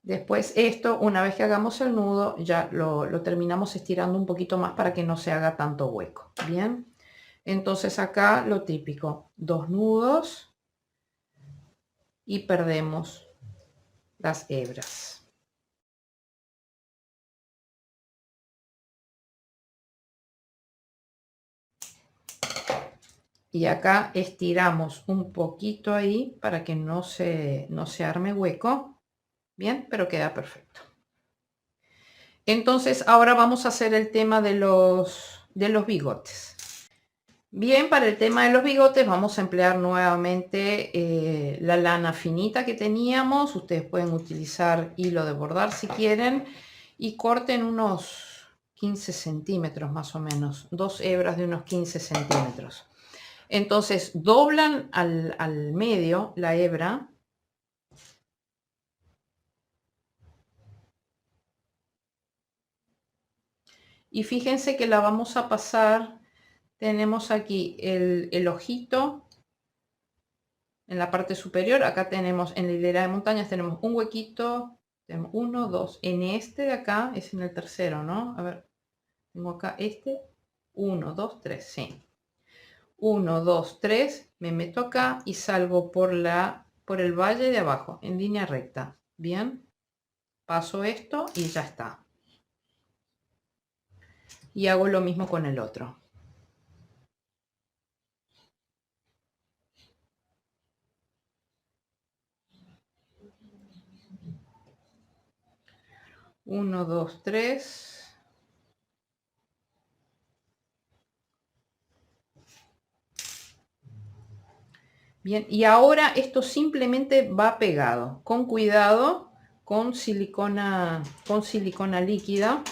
Después esto, una vez que hagamos el nudo, ya lo terminamos estirando un poquito más para que no se haga tanto hueco. Bien, entonces acá lo típico, 2 nudos y perdemos las hebras. Y acá estiramos un poquito ahí para que no se arme hueco. Bien, pero queda perfecto. Entonces ahora vamos a hacer el tema de los bigotes. Bien, para el tema de los bigotes vamos a emplear nuevamente la lana finita que teníamos. Ustedes pueden utilizar hilo de bordar si quieren y corten unos 15 centímetros más o menos, 2 hebras de unos 15 centímetros. Entonces doblan al medio la hebra y fíjense que la vamos a pasar. Tenemos aquí el ojito en la parte superior. Acá tenemos en la hilera de montañas tenemos un huequito. Tenemos 1, 2. En este de acá es en el tercero, ¿no? A ver, tengo acá este. 1, 2, 3, sí. 1, 2, 3. Me meto acá y salgo por el valle de abajo en línea recta. Bien. Paso esto y ya está. Y hago lo mismo con el otro. Uno, dos, tres. Bien, y ahora esto simplemente va pegado, con cuidado, con silicona líquida.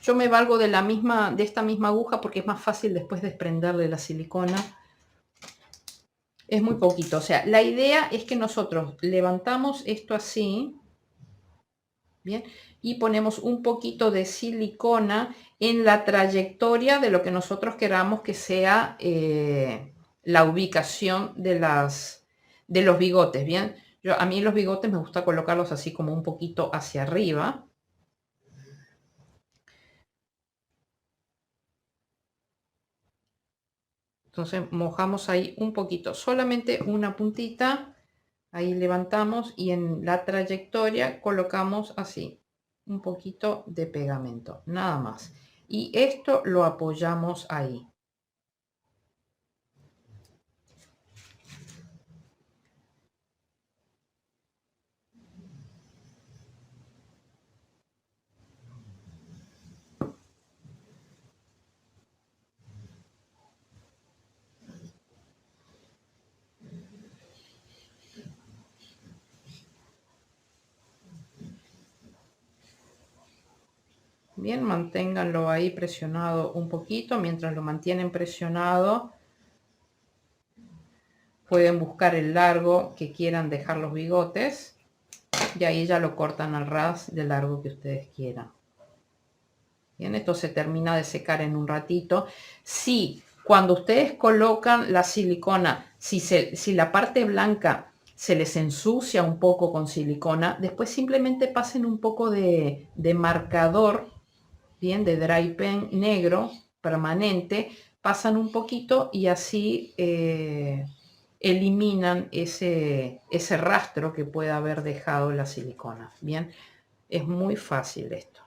Yo me valgo de esta misma aguja porque es más fácil después desprenderle la silicona. Es muy poquito, o sea, la idea es que nosotros levantamos esto así, bien, y ponemos un poquito de silicona en la trayectoria de lo que nosotros queramos que sea la ubicación de los bigotes, bien. A mí los bigotes me gusta colocarlos así como un poquito hacia arriba. Entonces mojamos ahí un poquito, solamente una puntita, ahí levantamos y en la trayectoria colocamos así un poquito de pegamento, nada más. Y esto lo apoyamos ahí. Bien, manténganlo ahí presionado un poquito. Mientras lo mantienen presionado, pueden buscar el largo que quieran dejar los bigotes. Y ahí ya lo cortan al ras del largo que ustedes quieran. Bien, esto se termina de secar en un ratito. Si cuando ustedes colocan la silicona, si la parte blanca se les ensucia un poco con silicona, después simplemente pasen un poco de marcador, bien, de dry pen negro permanente, pasan un poquito y así eliminan ese rastro que pueda haber dejado la silicona. Bien, es muy fácil esto.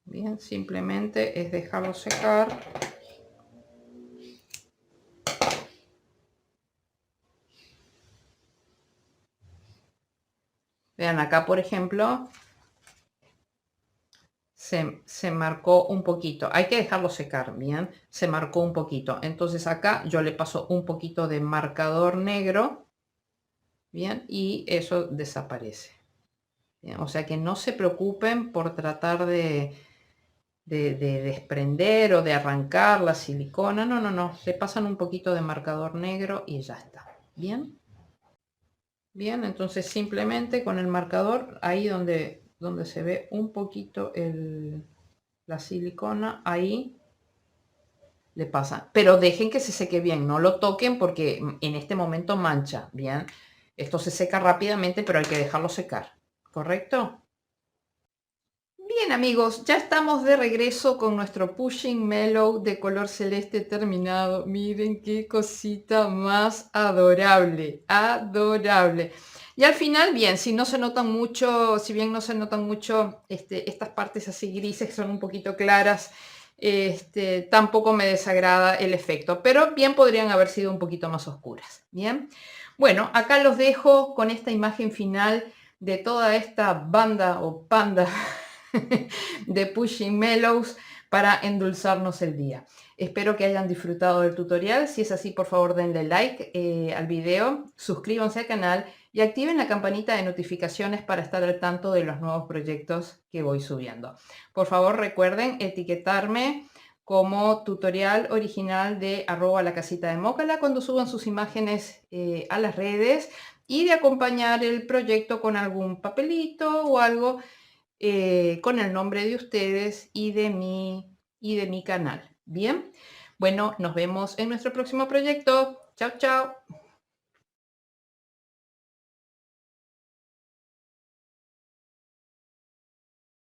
Bien, simplemente es dejarlo secar. Vean acá, por ejemplo, se marcó un poquito. Hay que dejarlo secar, bien. Se marcó un poquito. Entonces acá yo le paso un poquito de marcador negro, bien, y eso desaparece. Bien, o sea que no se preocupen por tratar de desprender o de arrancar la silicona. No, no, no. Le pasan un poquito de marcador negro y ya está. Bien. Bien, entonces simplemente con el marcador, ahí donde se ve un poquito la silicona, ahí le pasa. Pero dejen que se seque bien, no lo toquen porque en este momento mancha. Bien, esto se seca rápidamente, pero hay que dejarlo secar. ¿Correcto? Bien amigos, ya estamos de regreso con nuestro Pushing Mellow de color celeste terminado. Miren qué cosita más adorable, adorable. Y al final, bien, si no se notan mucho, si bien no se notan mucho estas partes así grises que son un poquito claras, tampoco me desagrada el efecto, pero bien podrían haber sido un poquito más oscuras. Bien, bueno, acá los dejo con esta imagen final de toda esta banda o panda de Pushing Mellows para endulzarnos el día. Espero que hayan disfrutado del tutorial. Si es así, por favor denle like al video, suscríbanse al canal y activen la campanita de notificaciones para estar al tanto de los nuevos proyectos que voy subiendo. Por favor recuerden etiquetarme como tutorial original de @lacasitadeMócala cuando suban sus imágenes a las redes y de acompañar el proyecto con algún papelito o algo con el nombre de ustedes y de mi canal. Bien, bueno, nos vemos en nuestro próximo proyecto. Chao, chao.